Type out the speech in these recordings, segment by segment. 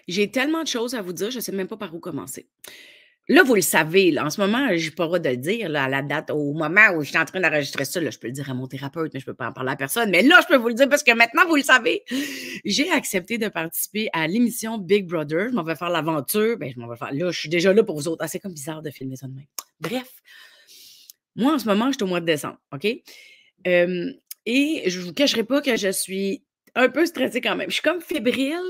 J'ai tellement de choses à vous dire, je ne sais même pas par où commencer. Là, vous le savez, là, en ce moment, je n'ai pas le droit de le dire, là, à la date, au moment où je suis en train d'enregistrer ça, là, je peux le dire à mon thérapeute, mais je ne peux pas en parler à personne. Mais là, je peux vous le dire parce que maintenant, vous le savez. J'ai accepté de participer à l'émission Big Brother. Je m'en vais faire l'aventure. Ben, je m'en vais faire. Là, je suis déjà là pour vous autres. Ah, c'est comme bizarre de filmer ça de même. Bref, moi, en ce moment, je suis au mois de décembre, OK? Et je ne vous cacherai pas que je suis un peu stressée quand même. Je suis comme fébrile,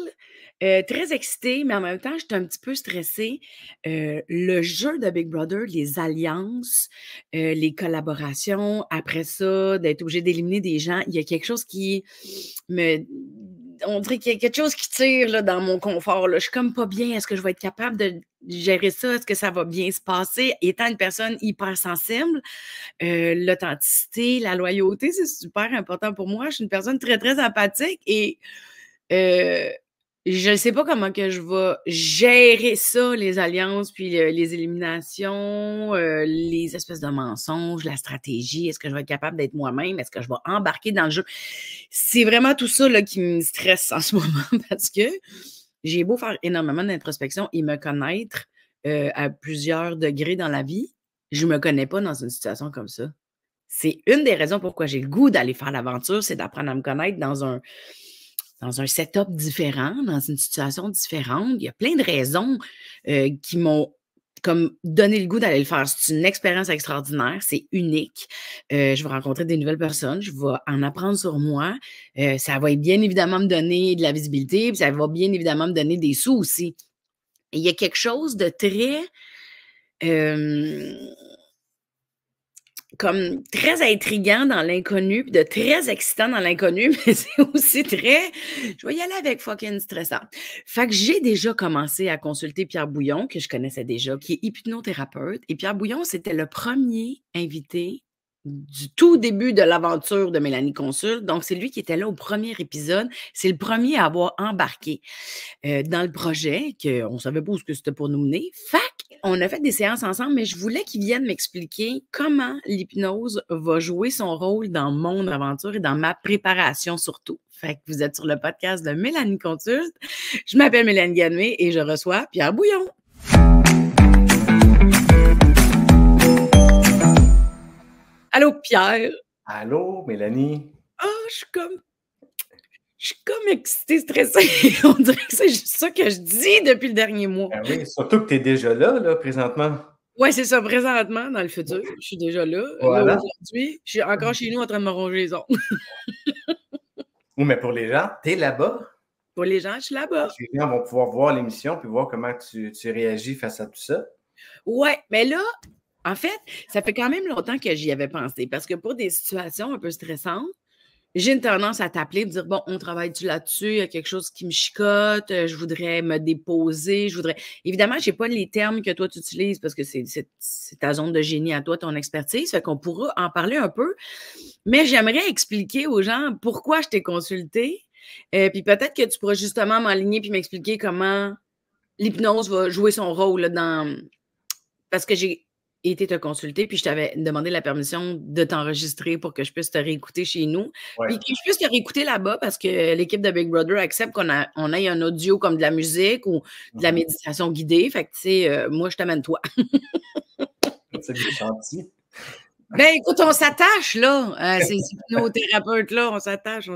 très excitée, mais en même temps, je suis un petit peu stressée. Le jeu de Big Brother, les alliances, les collaborations, après ça, d'être obligé d'éliminer des gens, il y a quelque chose qui me... On dirait qu'il y a quelque chose qui tire là, dans mon confort. Là. Je suis comme pas bien. Est-ce que je vais être capable de gérer ça? Est-ce que ça va bien se passer? Étant une personne hyper sensible, l'authenticité, la loyauté, c'est super important pour moi. Je suis une personne très, très empathique et je ne sais pas comment que je vais gérer ça, les alliances, puis les éliminations, les espèces de mensonges, la stratégie. Est-ce que je vais être capable d'être moi-même? Est-ce que je vais embarquer dans le jeu? C'est vraiment tout ça là, qui me stresse en ce moment parce que j'ai beau faire énormément d'introspection et me connaître à plusieurs degrés dans la vie, je ne me connais pas dans une situation comme ça. C'est une des raisons pourquoi j'ai le goût d'aller faire l'aventure, c'est d'apprendre à me connaître dans un setup différent, dans une situation différente. Il y a plein de raisons qui m'ont comme donné le goût d'aller le faire. C'est une expérience extraordinaire, c'est unique. Je vais rencontrer des nouvelles personnes, je vais en apprendre sur moi. Ça va bien évidemment me donner de la visibilité, puis ça va bien évidemment me donner des sous aussi. Et il y a quelque chose de très comme très intriguant dans l'inconnu, puis de très excitant dans l'inconnu, mais c'est aussi très, je vais y aller avec fucking stressant. Fait que j'ai déjà commencé à consulter Pierre Bouillon, que je connaissais déjà, qui est hypnothérapeute. Et Pierre Bouillon, c'était le premier invité du tout début de l'aventure de Mélanie Consulte. Donc, c'est lui qui était là au premier épisode. C'est le premier à avoir embarqué dans le projet, qu'on ne savait pas où c'était pour nous mener. Fait on a fait des séances ensemble, mais je voulais qu'il vienne m'expliquer comment l'hypnose va jouer son rôle dans mon aventure et dans ma préparation surtout. Fait que vous êtes sur le podcast de Mélanie Consulte. Je m'appelle Mélanie Ganmé et je reçois Pierre Bouillon. Allô, Pierre. Allô, Mélanie. Ah, je suis comme excitée, stressée. On dirait que c'est juste ça que je dis depuis le dernier mois. Ben oui, surtout que tu es déjà là, présentement. Oui, c'est ça, présentement, dans le futur. Je suis déjà là. Voilà. Là, aujourd'hui, je suis encore chez nous en train de me ronger les ongles. Oui, mais pour les gens, tu es là-bas. Pour les gens, je suis là-bas. Les gens vont pouvoir voir l'émission puis voir comment tu réagis face à tout ça. Oui, mais là, en fait, ça fait quand même longtemps que j'y avais pensé parce que pour des situations un peu stressantes, j'ai une tendance à t'appeler et me dire, bon, on travaille-tu là-dessus? Il y a quelque chose qui me chicote, je voudrais me déposer, Évidemment, je n'ai pas les termes que toi, tu utilises parce que c'est ta zone de génie à toi, ton expertise, fait qu'on pourra en parler un peu. Mais j'aimerais expliquer aux gens pourquoi je t'ai consulté, puis peut-être que tu pourras justement m'aligner puis m'expliquer comment l'hypnose va jouer son rôle là, dans... Parce que j'ai été te consulter, puis je t'avais demandé la permission de t'enregistrer pour que je puisse te réécouter chez nous. Ouais. Puis que je puisse te réécouter là-bas parce que l'équipe de Big Brother accepte qu'on ait un audio comme de la musique ou de la méditation guidée. Fait que, tu sais, moi, je t'amène toi. C'est gentil. Ben, écoute, on s'attache, là. Ces hypnothérapeutes-là, on s'attache.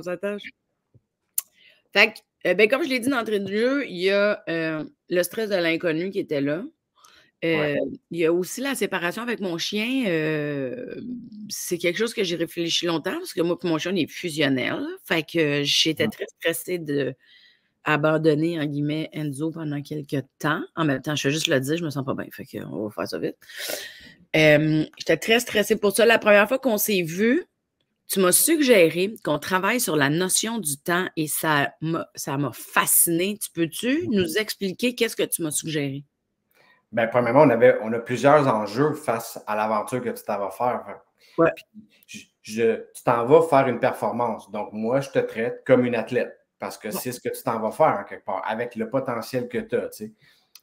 Fait que, ben, comme je l'ai dit d'entrée de jeu, il y a le stress de l'inconnu qui était là. Il y a aussi la séparation avec mon chien. C'est quelque chose que j'ai réfléchi longtemps parce que moi et mon chien, on est fusionnels. Fait que j'étais très stressée d'abandonner, en guillemets, Enzo pendant quelques temps. En même temps, je vais juste le dire, je me sens pas bien. Fait qu'on va faire ça vite. J'étais très stressée pour ça. La première fois qu'on s'est vu, tu m'as suggéré qu'on travaille sur la notion du temps et ça m'a fascinée. Tu peux-tu nous expliquer qu'est-ce que tu m'as suggéré? Bien, premièrement, on a plusieurs enjeux face à l'aventure que tu t'en vas faire. Ouais. Tu t'en vas faire une performance. Donc, moi, je te traite comme une athlète parce que c'est ce que tu t'en vas faire, en quelque part, avec le potentiel que tu as, tu sais.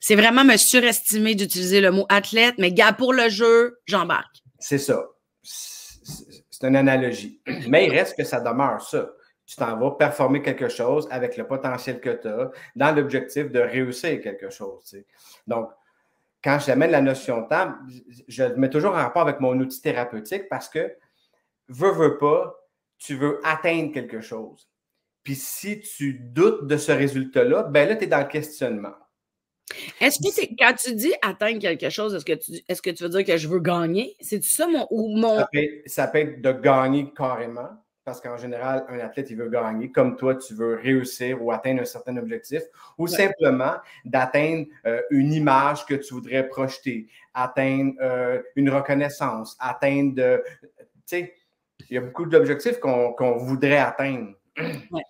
C'est vraiment me surestimer d'utiliser le mot athlète, mais gars, pour le jeu, j'embarque. C'est ça. C'est une analogie. Mais il reste que ça demeure ça. Tu t'en vas performer quelque chose avec le potentiel que tu as dans l'objectif de réussir quelque chose. Tu sais. Donc, quand j'amène la notion de temps, je le mets toujours en rapport avec mon outil thérapeutique parce que, veux pas, tu veux atteindre quelque chose. Puis si tu doutes de ce résultat-là, ben là, tu es dans le questionnement. Est-ce que quand tu dis atteindre quelque chose, est-ce que tu veux dire que je veux gagner? C'est-tu ça mon... Ça peut être de gagner carrément, parce qu'en général, un athlète, il veut gagner, comme toi, tu veux réussir ou atteindre un certain objectif, ou simplement d'atteindre une image que tu voudrais projeter, atteindre une reconnaissance, atteindre, tu sais, il y a beaucoup d'objectifs qu'on voudrait atteindre. Ouais.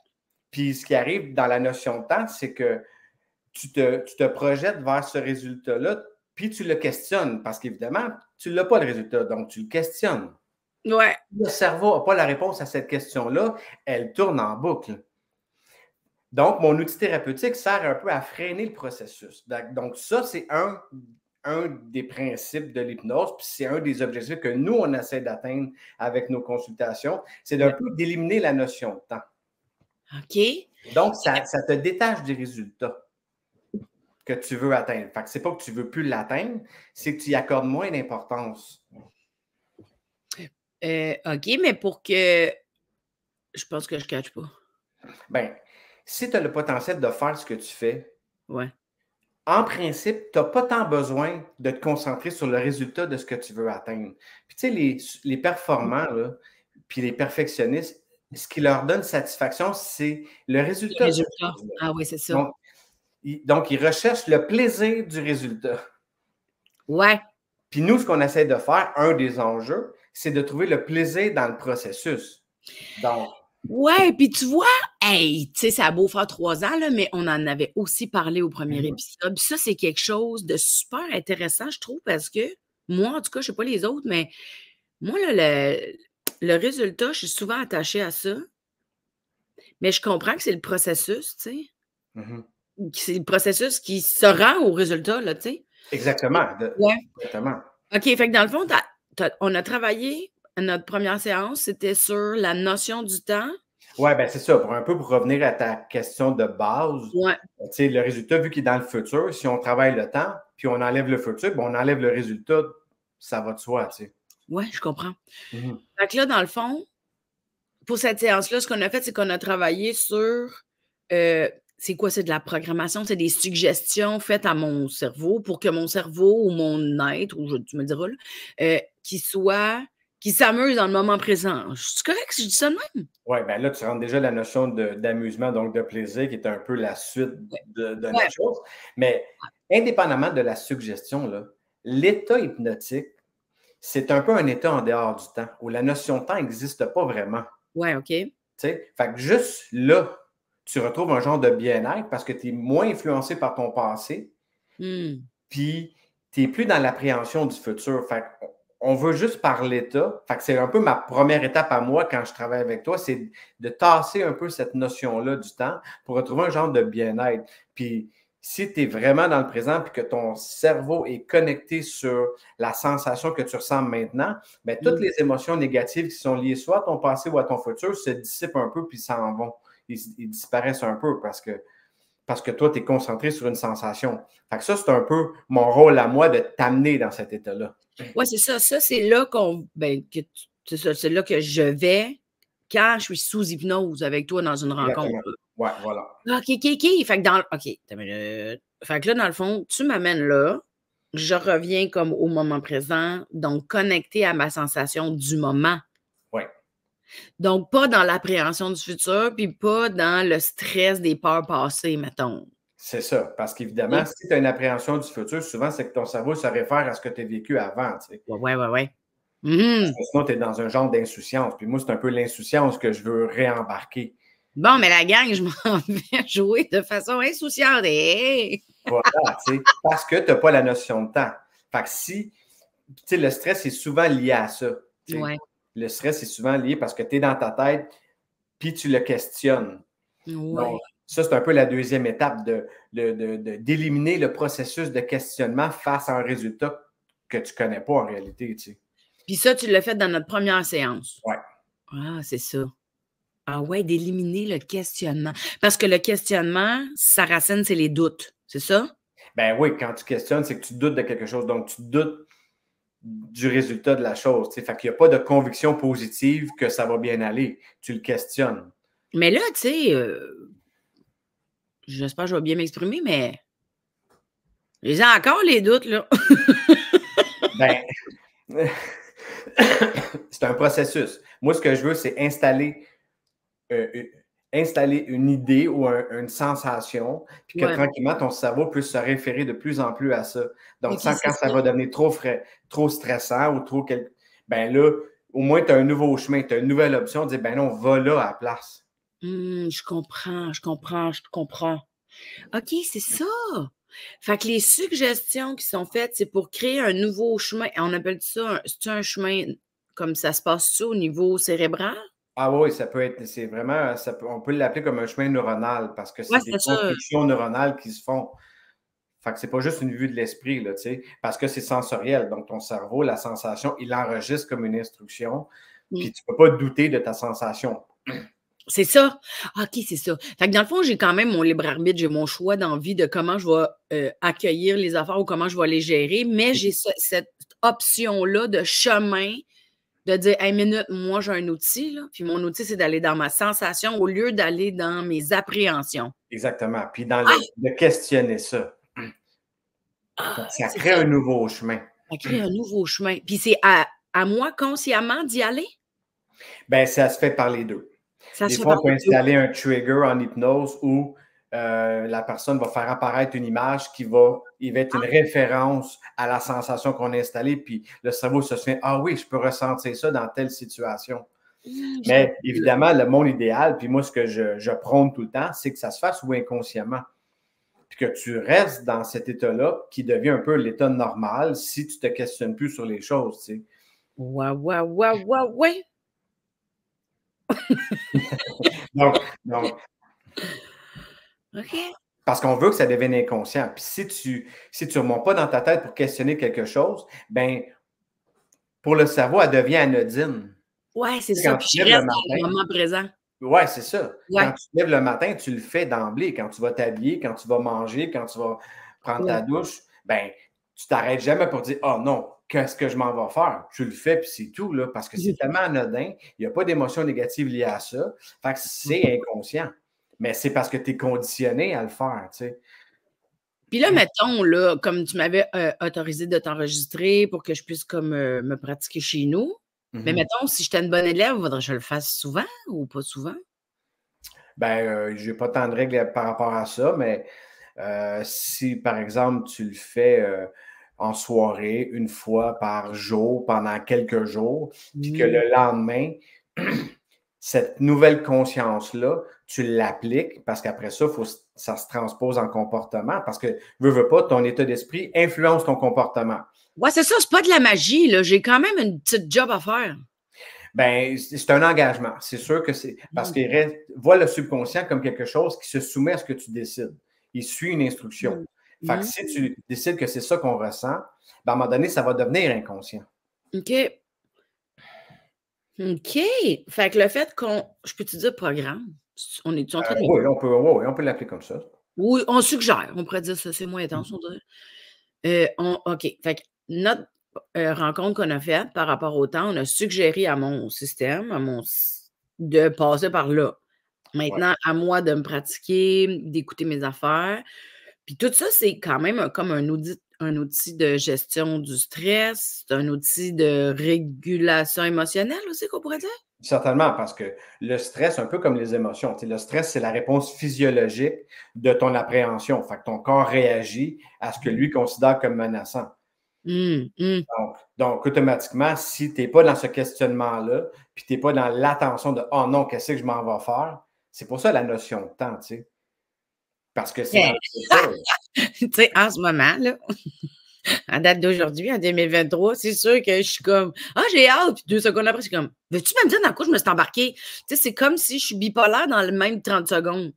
Puis ce qui arrive dans la notion de temps, c'est que tu te projettes vers ce résultat-là, puis tu le questionnes, parce qu'évidemment, tu n'as pas le résultat, donc tu le questionnes. Ouais. Le cerveau n'a pas la réponse à cette question-là, elle tourne en boucle. Donc, mon outil thérapeutique sert un peu à freiner le processus. Donc, ça, c'est un des principes de l'hypnose, puis c'est un des objectifs que nous, on essaie d'atteindre avec nos consultations, c'est d'un peu d'éliminer la notion de temps. OK. Donc, ça te détache des résultats que tu veux atteindre. Fait que c'est pas que tu veux plus l'atteindre, c'est que tu y accordes moins d'importance. OK, mais pour que... Je pense que je ne catch pas. Bien, si tu as le potentiel de faire ce que tu fais, ouais. En principe, tu n'as pas tant besoin de te concentrer sur le résultat de ce que tu veux atteindre. Puis tu sais, les performants, là, puis les perfectionnistes, ce qui leur donne satisfaction, c'est le résultat. Le résultat. Ah oui, c'est ça. Donc, ils recherchent le plaisir du résultat. Ouais. Puis nous, ce qu'on essaie de faire, un des enjeux, c'est de trouver le plaisir dans le processus. Donc, ouais, puis tu vois, hey, tu sais, ça a beau faire 3 ans, là, mais on en avait aussi parlé au premier épisode. Puis ça, c'est quelque chose de super intéressant, je trouve, parce que moi, en tout cas, je ne sais pas les autres, mais moi, là, le résultat, je suis souvent attachée à ça. Mais je comprends que c'est le processus, tu sais. C'est le processus qui se rend au résultat, là, tu sais. Exactement. Ouais. Exactement. OK, fait que dans le fond, on a travaillé, notre première séance, c'était sur la notion du temps. Oui, bien c'est ça. Pour revenir à ta question de base, le résultat, vu qu'il est dans le futur, si on travaille le temps, puis on enlève le futur, on enlève le résultat, ça va de soi. Oui, je comprends. Fait que là, dans le fond, pour cette séance-là, ce qu'on a fait, c'est qu'on a travaillé sur c'est quoi? C'est de la programmation, c'est des suggestions faites à mon cerveau pour que mon cerveau ou mon être, ou tu me diras, qui s'amuse dans le moment présent. C'est correct si je dis ça de même? Oui, bien là, tu rentres déjà la notion d'amusement, donc de plaisir, qui est un peu la suite de la chose. Mais indépendamment de la suggestion, l'état hypnotique, c'est un peu un état en dehors du temps, où la notion de temps n'existe pas vraiment. Oui, OK. Fait que juste là, tu retrouves un genre de bien-être parce que tu es moins influencé par ton passé, puis tu n'es plus dans l'appréhension du futur. Fait on veut juste par l'état. Fait que c'est un peu ma première étape à moi quand je travaille avec toi, c'est de tasser un peu cette notion-là du temps pour retrouver un genre de bien-être. Puis si tu es vraiment dans le présent et que ton cerveau est connecté sur la sensation que tu ressens maintenant, bien, toutes les émotions négatives qui sont liées soit à ton passé ou à ton futur se dissipent un peu puis s'en vont. Ils disparaissent un peu parce que toi, tu es concentré sur une sensation. Fait que ça, c'est un peu mon rôle à moi de t'amener dans cet état-là. Oui, c'est ça. Ça, c'est là c'est là que je vais quand je suis sous hypnose avec toi dans une rencontre. Oui, voilà. OK. Fait que là, dans le fond, tu m'amènes là, je reviens comme au moment présent, donc connecté à ma sensation du moment. Oui. Donc, pas dans l'appréhension du futur, puis pas dans le stress des peurs passées, mettons. C'est ça, parce qu'évidemment, si tu as une appréhension du futur, souvent, c'est que ton cerveau se réfère à ce que tu as vécu avant. Oui. Sinon, tu es dans un genre d'insouciance. Puis moi, c'est un peu l'insouciance que je veux réembarquer. Bon, mais la gang, je m'en vais jouer de façon insouciante. Voilà, parce que tu n'as pas la notion de temps. Fait que si, le stress est souvent lié à ça. Le stress est souvent lié parce que tu es dans ta tête, puis tu le questionnes. Donc, ça, c'est un peu la deuxième étape d'éliminer le processus de questionnement face à un résultat que tu ne connais pas en réalité. Puis ça, tu l'as fait dans notre première séance. Oui. Ah, c'est ça. Ah ouais, d'éliminer le questionnement. Parce que le questionnement, sa racine, c'est les doutes, c'est ça? Ben oui, quand tu questionnes, c'est que tu doutes de quelque chose. Donc, tu doutes du résultat de la chose. Fait qu'il n'y a pas de conviction positive que ça va bien aller. Tu le questionnes. Mais là, tu sais, j'espère que je vais bien m'exprimer, mais j'ai encore les doutes, là. Ben, c'est un processus. Moi, ce que je veux, c'est installer une idée ou une sensation, puis que tranquillement, ton cerveau puisse se référer de plus en plus à ça. Donc, Okay, quand ça va devenir trop stressant ou trop... Ben là, au moins, tu as un nouveau chemin, tu as une nouvelle option, dire, ben non, va là à la place. Je comprends. OK, c'est ça! Fait que les suggestions qui sont faites, c'est pour créer un nouveau chemin. On appelle ça, c'est un chemin comme ça se passe-tu au niveau cérébral? Ah oui, ça peut être, c'est vraiment, on peut l'appeler comme un chemin neuronal parce que Ouais, c'est des c'est ça. constructions neuronales qui se font. Fait que c'est pas juste une vue de l'esprit, là, tu sais, parce que c'est sensoriel. Donc, ton cerveau, la sensation, il l'enregistre comme une instruction, puis tu peux pas douter de ta sensation. C'est ça. OK, c'est ça. Fait que dans le fond, j'ai quand même mon libre arbitre, j'ai mon choix d'envie de comment je vais accueillir les affaires ou comment je vais les gérer, mais j'ai cette option-là de chemin de dire, hey, minute, moi, j'ai un outil, là, puis mon outil, c'est d'aller dans ma sensation au lieu d'aller dans mes appréhensions. Exactement. Puis de questionner ça. Ça crée un nouveau chemin. Ça crée un nouveau chemin. Puis c'est à moi consciemment d'y aller? Bien, ça se fait par les deux. Ça Des se fait fois, par on peut les deux. installer un trigger en hypnose où la personne va faire apparaître une image qui va être une référence à la sensation qu'on a installée, puis le cerveau se souvient, ah oui, je peux ressentir ça dans telle situation. Mais évidemment, le monde idéal, puis moi, ce que je prône tout le temps, c'est que ça se fasse ou inconsciemment. Puis que tu restes dans cet état-là qui devient un peu l'état normal si tu ne te questionnes plus sur les choses, tu sais. Ouais. Donc, OK. parce qu'on veut que ça devienne inconscient. Puis si tu ne remontes pas dans ta tête pour questionner quelque chose, ben pour le cerveau, elle devient anodine. Ouais, c'est ça. Quand Puis tu je te lèves reste le dans le matin, moment présent. ouais, c'est ça. Ouais. Quand tu te lèves le matin, tu le fais d'emblée. Quand tu vas t'habiller, quand tu vas manger, quand tu vas prendre ta douche, ben tu t'arrêtes jamais pour dire, oh non, qu'est-ce que je m'en vais faire? Tu le fais, puis c'est tout, là, parce que c'est tellement anodin, il n'y a pas d'émotion négative liée à ça. Fait que c'est inconscient. Mais c'est parce que tu es conditionné à le faire, tu sais. Puis là, mettons, là, comme tu m'avais autorisé de t'enregistrer pour que je puisse comme me pratiquer chez nous. Mais mettons, si j'étais une bonne élève, faudrait que je le fasse souvent ou pas souvent? Ben, je n'ai pas tant de règles par rapport à ça, mais si, par exemple, tu le fais en soirée, une fois par jour, pendant quelques jours, puis que le lendemain, cette nouvelle conscience-là, tu l'appliques parce qu'après ça, ça se transpose en comportement parce que, veux pas, ton état d'esprit influence ton comportement. Ouais, c'est ça, c'est pas de la magie, là. J'ai quand même une petite job à faire. Ben, c'est un engagement. C'est sûr que c'est parce qu'il voit le subconscient comme quelque chose qui se soumet à ce que tu décides. Il suit une instruction. Fait que si tu décides que c'est ça qu'on ressent, ben à un moment donné, ça va devenir inconscient. OK. OK. Fait que le fait je peux te dire programme? On est en train de. Oui, on peut l'appeler comme ça. Oui, on suggère. On pourrait dire ça, c'est moins intense, on dirait. OK. Fait que notre rencontre qu'on a faite par rapport au temps, on a suggéré à mon système, de passer par là. Maintenant, à moi de me pratiquer, d'écouter mes affaires. Puis tout ça, c'est quand même comme un outil de gestion du stress, c'est un outil de régulation émotionnelle aussi qu'on pourrait dire? Certainement, parce que le stress, un peu comme les émotions, le stress, c'est la réponse physiologique de ton appréhension. Fait que ton corps réagit à ce que lui considère comme menaçant. Donc, automatiquement, si tu n'es pas dans ce questionnement-là, puis tu n'es pas dans l'attention de oh non, qu'est-ce que je m'en vais faire, c'est pour ça la notion de temps, tu sais. Parce que c'est dans le futur. Tu sais, en ce moment, là, en date d'aujourd'hui, en 2023, c'est sûr que je suis comme ah, j'ai hâte, puis 2 secondes après, je suis comme veux-tu me dire dans quoi je me suis embarquée? Tu sais, c'est comme si je suis bipolaire dans le même 30 secondes.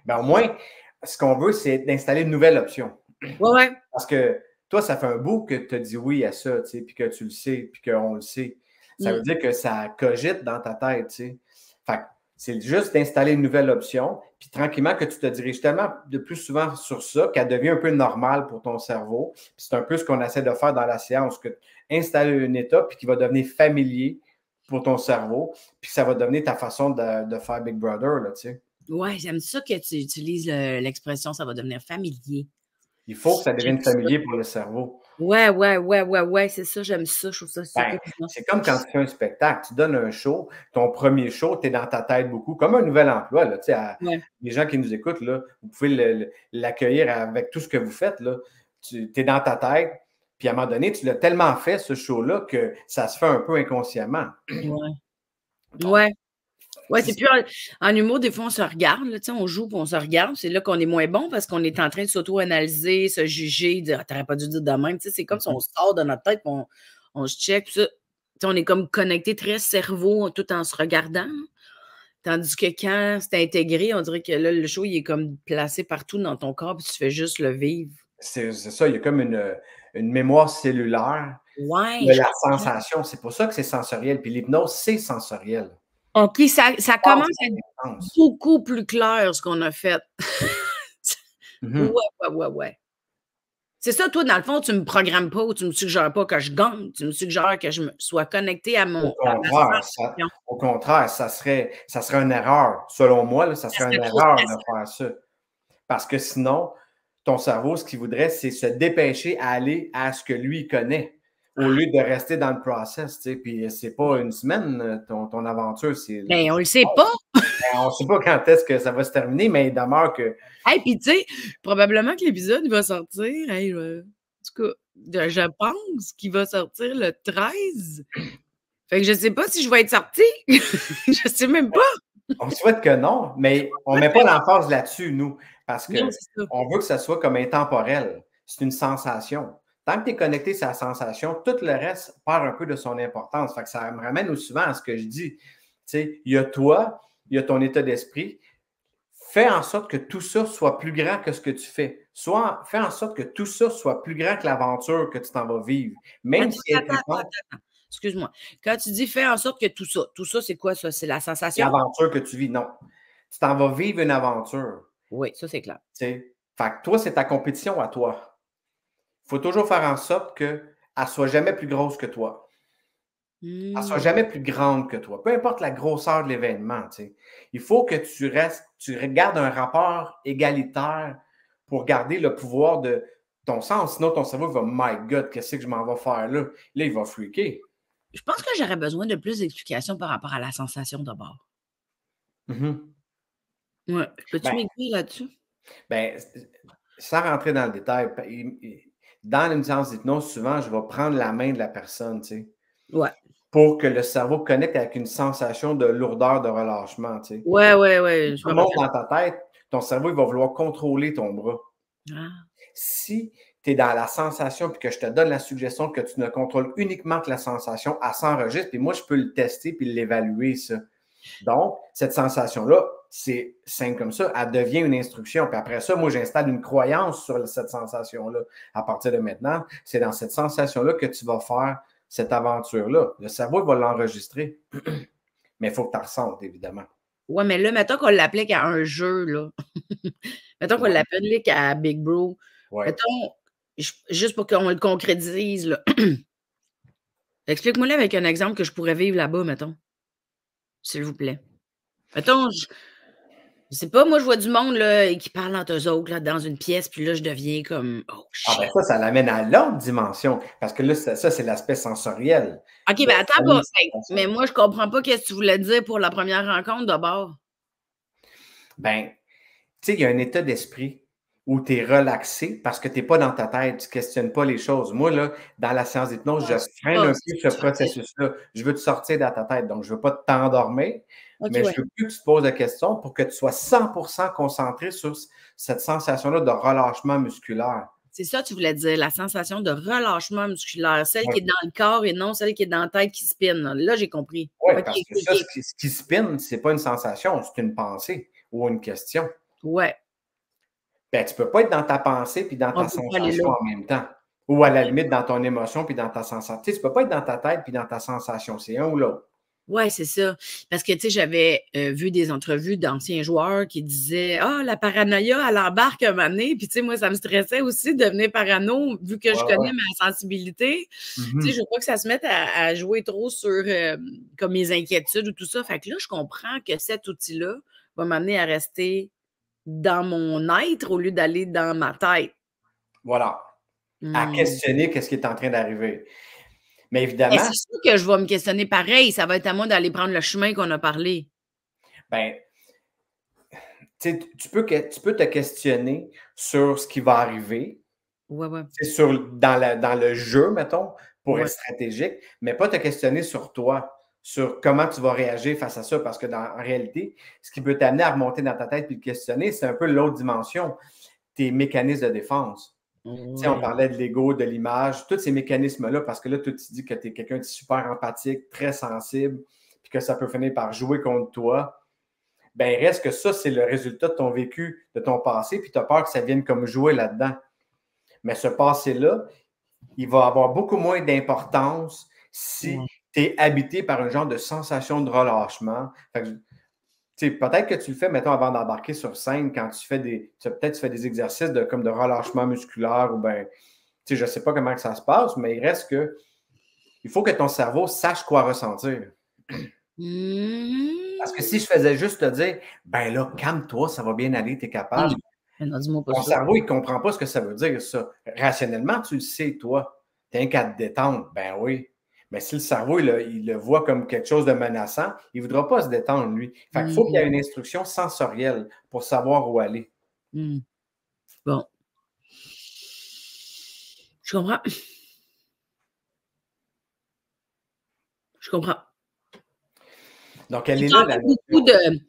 Ben, au moins, ce qu'on veut, c'est d'installer une nouvelle option. Ouais. Parce que toi, ça fait un bout que tu as dit oui à ça, tu sais, puis que tu le sais, puis qu'on le sait. Ça veut dire que ça cogite dans ta tête, tu sais. Fait que C'est juste d'installer une nouvelle option, puis tranquillement que tu te diriges tellement de plus souvent sur ça qu'elle devient un peu normale pour ton cerveau. C'est un peu ce qu'on essaie de faire dans la séance, que installer un état, puis qui va devenir familier pour ton cerveau, puis ça va devenir ta façon de faire Big Brother, là, tu sais. Ouais, j'aime ça que tu utilises l'expression « ça va devenir familier ». Il faut que ça devienne familier pour le cerveau. Ouais, c'est ça, j'aime ça, je trouve ça super. C'est comme quand tu fais un spectacle, tu donnes un show, ton premier show, tu es dans ta tête beaucoup, comme un nouvel emploi, là, tu sais, les gens qui nous écoutent, là, vous pouvez l'accueillir avec tout ce que vous faites, là. Tu es dans ta tête, puis à un moment donné, tu l'as tellement fait, ce show-là, que ça se fait un peu inconsciemment. Ouais, c'est plus en humour, des fois, on se regarde, là, on joue puis on se regarde. C'est là qu'on est moins bon parce qu'on est en train de s'auto-analyser, se juger, dire « t'aurais pas dû dire de même ». C'est comme si on sort de notre tête et on se check. Ça. On est comme connecté très cerveau tout en se regardant. Tandis que quand c'est intégré, on dirait que là, le show, il est comme placé partout dans ton corps puis tu fais juste le vivre. C'est ça, il y a comme une mémoire cellulaire Ouais, de la sensation. C'est pour ça que c'est sensoriel. Puis l'hypnose, c'est sensoriel. OK, ça commence à être beaucoup plus clair ce qu'on a fait. Ouais. C'est ça, toi, dans le fond, tu ne me programmes pas ou tu ne me suggères pas que je gagne, tu me suggères que je sois connectée à mon. Au contraire, ça serait une erreur. Selon moi, là, ça serait une erreur de faire ça. Parce que sinon, ton cerveau, ce qu'il voudrait, c'est se dépêcher à aller à ce que lui connaît, au lieu de rester dans le process. Tu sais. Puis c'est pas une semaine, ton aventure. Mais on le sait pas. On ne sait pas quand est-ce que ça va se terminer, mais il demeure que. Hey, puis tu sais, probablement que l'épisode va sortir. Hey, en tout cas, je pense qu'il va sortir le 13. Fait que je sais pas si je vais être sortie. Je sais même pas. On souhaite que non, mais on ne met pas l'emphase là-dessus, nous, parce qu'on veut que ça soit comme intemporel. C'est une sensation. Tant que tu es connecté sur la sensation, tout le reste perd un peu de son importance. Fait que ça me ramène souvent à ce que je dis. Tu sais, il y a toi, il y a ton état d'esprit. Fais en sorte que tout ça soit plus grand que ce que tu fais. Fais en sorte que tout ça soit plus grand que l'aventure que tu t'en vas vivre. Même si attends. Excuse-moi. Quand tu dis fais en sorte que tout ça, c'est quoi ça? C'est la sensation? L'aventure que tu vis, non. Tu t'en vas vivre une aventure. Oui, ça, c'est clair. T'sais? Fait que toi, c'est ta compétition à toi. Il faut toujours faire en sorte qu'elle ne soit jamais plus grosse que toi. Elle ne soit jamais plus grande que toi. Peu importe la grosseur de l'événement. Il faut que tu regardes un rapport égalitaire pour garder le pouvoir de ton sens. Sinon, ton cerveau va « My God, qu'est-ce que je m'en vais faire là? » Là, il va freaker. Je pense que j'aurais besoin de plus d'explications par rapport à la sensation d'abord. Ouais. Peux-tu m'écrire là-dessus? Bien, sans rentrer dans le détail, dans une séance d'hypnose, souvent, je vais prendre la main de la personne, tu sais. Ouais. Pour que le cerveau connecte avec une sensation de lourdeur, de relâchement, tu sais. Ouais. Tout le monde dans ta tête, ton cerveau, il va vouloir contrôler ton bras. Si tu es dans la sensation puis que je te donne la suggestion que tu ne contrôles uniquement que la sensation, elle s'enregistre, puis moi, je peux le tester puis l'évaluer, ça. Donc, cette sensation-là, c'est simple comme ça, elle devient une instruction. Puis après ça, moi, j'installe une croyance sur cette sensation-là. À partir de maintenant, c'est dans cette sensation-là que tu vas faire cette aventure-là. Le cerveau, il va l'enregistrer. Mais il faut que tu en ressentes, évidemment. Oui, mais là, mettons qu'on l'applique à un jeu, là. Mettons qu'on l'applique à Big Bro. Ouais. Mettons, juste pour qu'on le concrétise, là. Explique-moi là avec un exemple que je pourrais vivre là-bas, mettons. S'il vous plaît. Mettons, je sais pas, moi, je vois du monde là, qui parle entre eux autres là, dans une pièce, puis là, je deviens comme oh shit. Ah ben ça l'amène à l'autre dimension. Parce que là, ça, c'est l'aspect sensoriel. OK, ben attends pas. Mais moi, je comprends pas ce que tu voulais dire pour la première rencontre d'abord. Ben, tu sais, il y a un état d'esprit où tu es relaxé parce que tu n'es pas dans ta tête, tu ne questionnes pas les choses. Moi, là, dans la séance d'hypnose, je freine un peu ce processus-là. Je veux te sortir de ta tête. Donc, je ne veux pas t'endormir, mais je veux plus que tu te poses la question pour que tu sois 100% concentré sur cette sensation-là de relâchement musculaire. C'est ça que tu voulais dire, la sensation de relâchement musculaire, celle qui est dans le corps et non celle qui est dans la tête qui spinne. Là, j'ai compris. Oui, parce que ça, ce qui spinne, ce n'est pas une sensation, c'est une pensée ou une question. Ouais. Ben, tu ne peux pas être dans ta pensée puis dans ta sensation en même temps. Ou à la limite, dans ton émotion puis dans ta sensation. Tu ne peux pas être dans ta tête puis dans ta sensation. C'est un ou l'autre. Ouais, c'est ça. Parce que, tu sais, j'avais vu des entrevues d'anciens joueurs qui disaient: «Ah, la paranoïa, elle embarque un moment donné». Puis, tu sais, moi, ça me stressait aussi de devenir parano, vu que Ouais, je ouais. connais ma sensibilité. Tu sais, je veux pas que ça se mette à jouer trop sur comme mes inquiétudes ou tout ça. Fait que là, je comprends que cet outil-là va m'amener à rester dans mon être au lieu d'aller dans ma tête. Voilà. À Mmh. questionner qu'est-ce qui est en train d'arriver. Mais Ben, évidemment, c'est sûr que je vais me questionner pareil. Ça va être à moi d'aller prendre le chemin qu'on a parlé. ben, tu sais, tu peux te questionner sur ce qui va arriver, Ouais, ouais, c'est dans le jeu, mettons, pour être ouais. stratégique, mais pas te questionner sur toi, sur comment tu vas réagir face à ça, parce que en réalité, ce qui peut t'amener à remonter dans ta tête et te questionner, c'est un peu l'autre dimension, tes mécanismes de défense. Tu sais, on Ouais. parlait de l'ego, de l'image, tous ces mécanismes-là, parce que là, tu te dis que tu es quelqu'un de super empathique, très sensible, puis que ça peut finir par jouer contre toi. Ben, reste que ça, c'est le résultat de ton vécu, de ton passé, puis tu as peur que ça vienne comme jouer là-dedans. Mais ce passé-là, il va avoir beaucoup moins d'importance si Ouais. tu es habité par un genre de sensation de relâchement. Peut-être que tu le fais, mettons, avant d'embarquer sur scène, quand tu fais peut-être tu fais des exercices comme de relâchement musculaire ou ben, je ne sais pas comment que ça se passe, mais il reste que il faut que ton cerveau sache quoi ressentir. Parce que si Mmh. je faisais juste te dire, ben là, calme-toi, ça va bien aller, tu es Non, capable. non. Mais non, dis-moi pas Ton ça. cerveau, il ne comprend pas ce que ça veut dire, ça. Rationnellement, tu le sais, toi. Tu n'as qu'à te détendre. Ben oui. Mais si le cerveau, il le voit comme quelque chose de menaçant, il ne voudra pas se détendre, lui. Fait qu'il faut qu'il y ait Mmh. une instruction sensorielle pour savoir où aller. Mmh. Bon. Je comprends. Je comprends. Donc, elle J'ai est quand là, la même beaucoup notion. de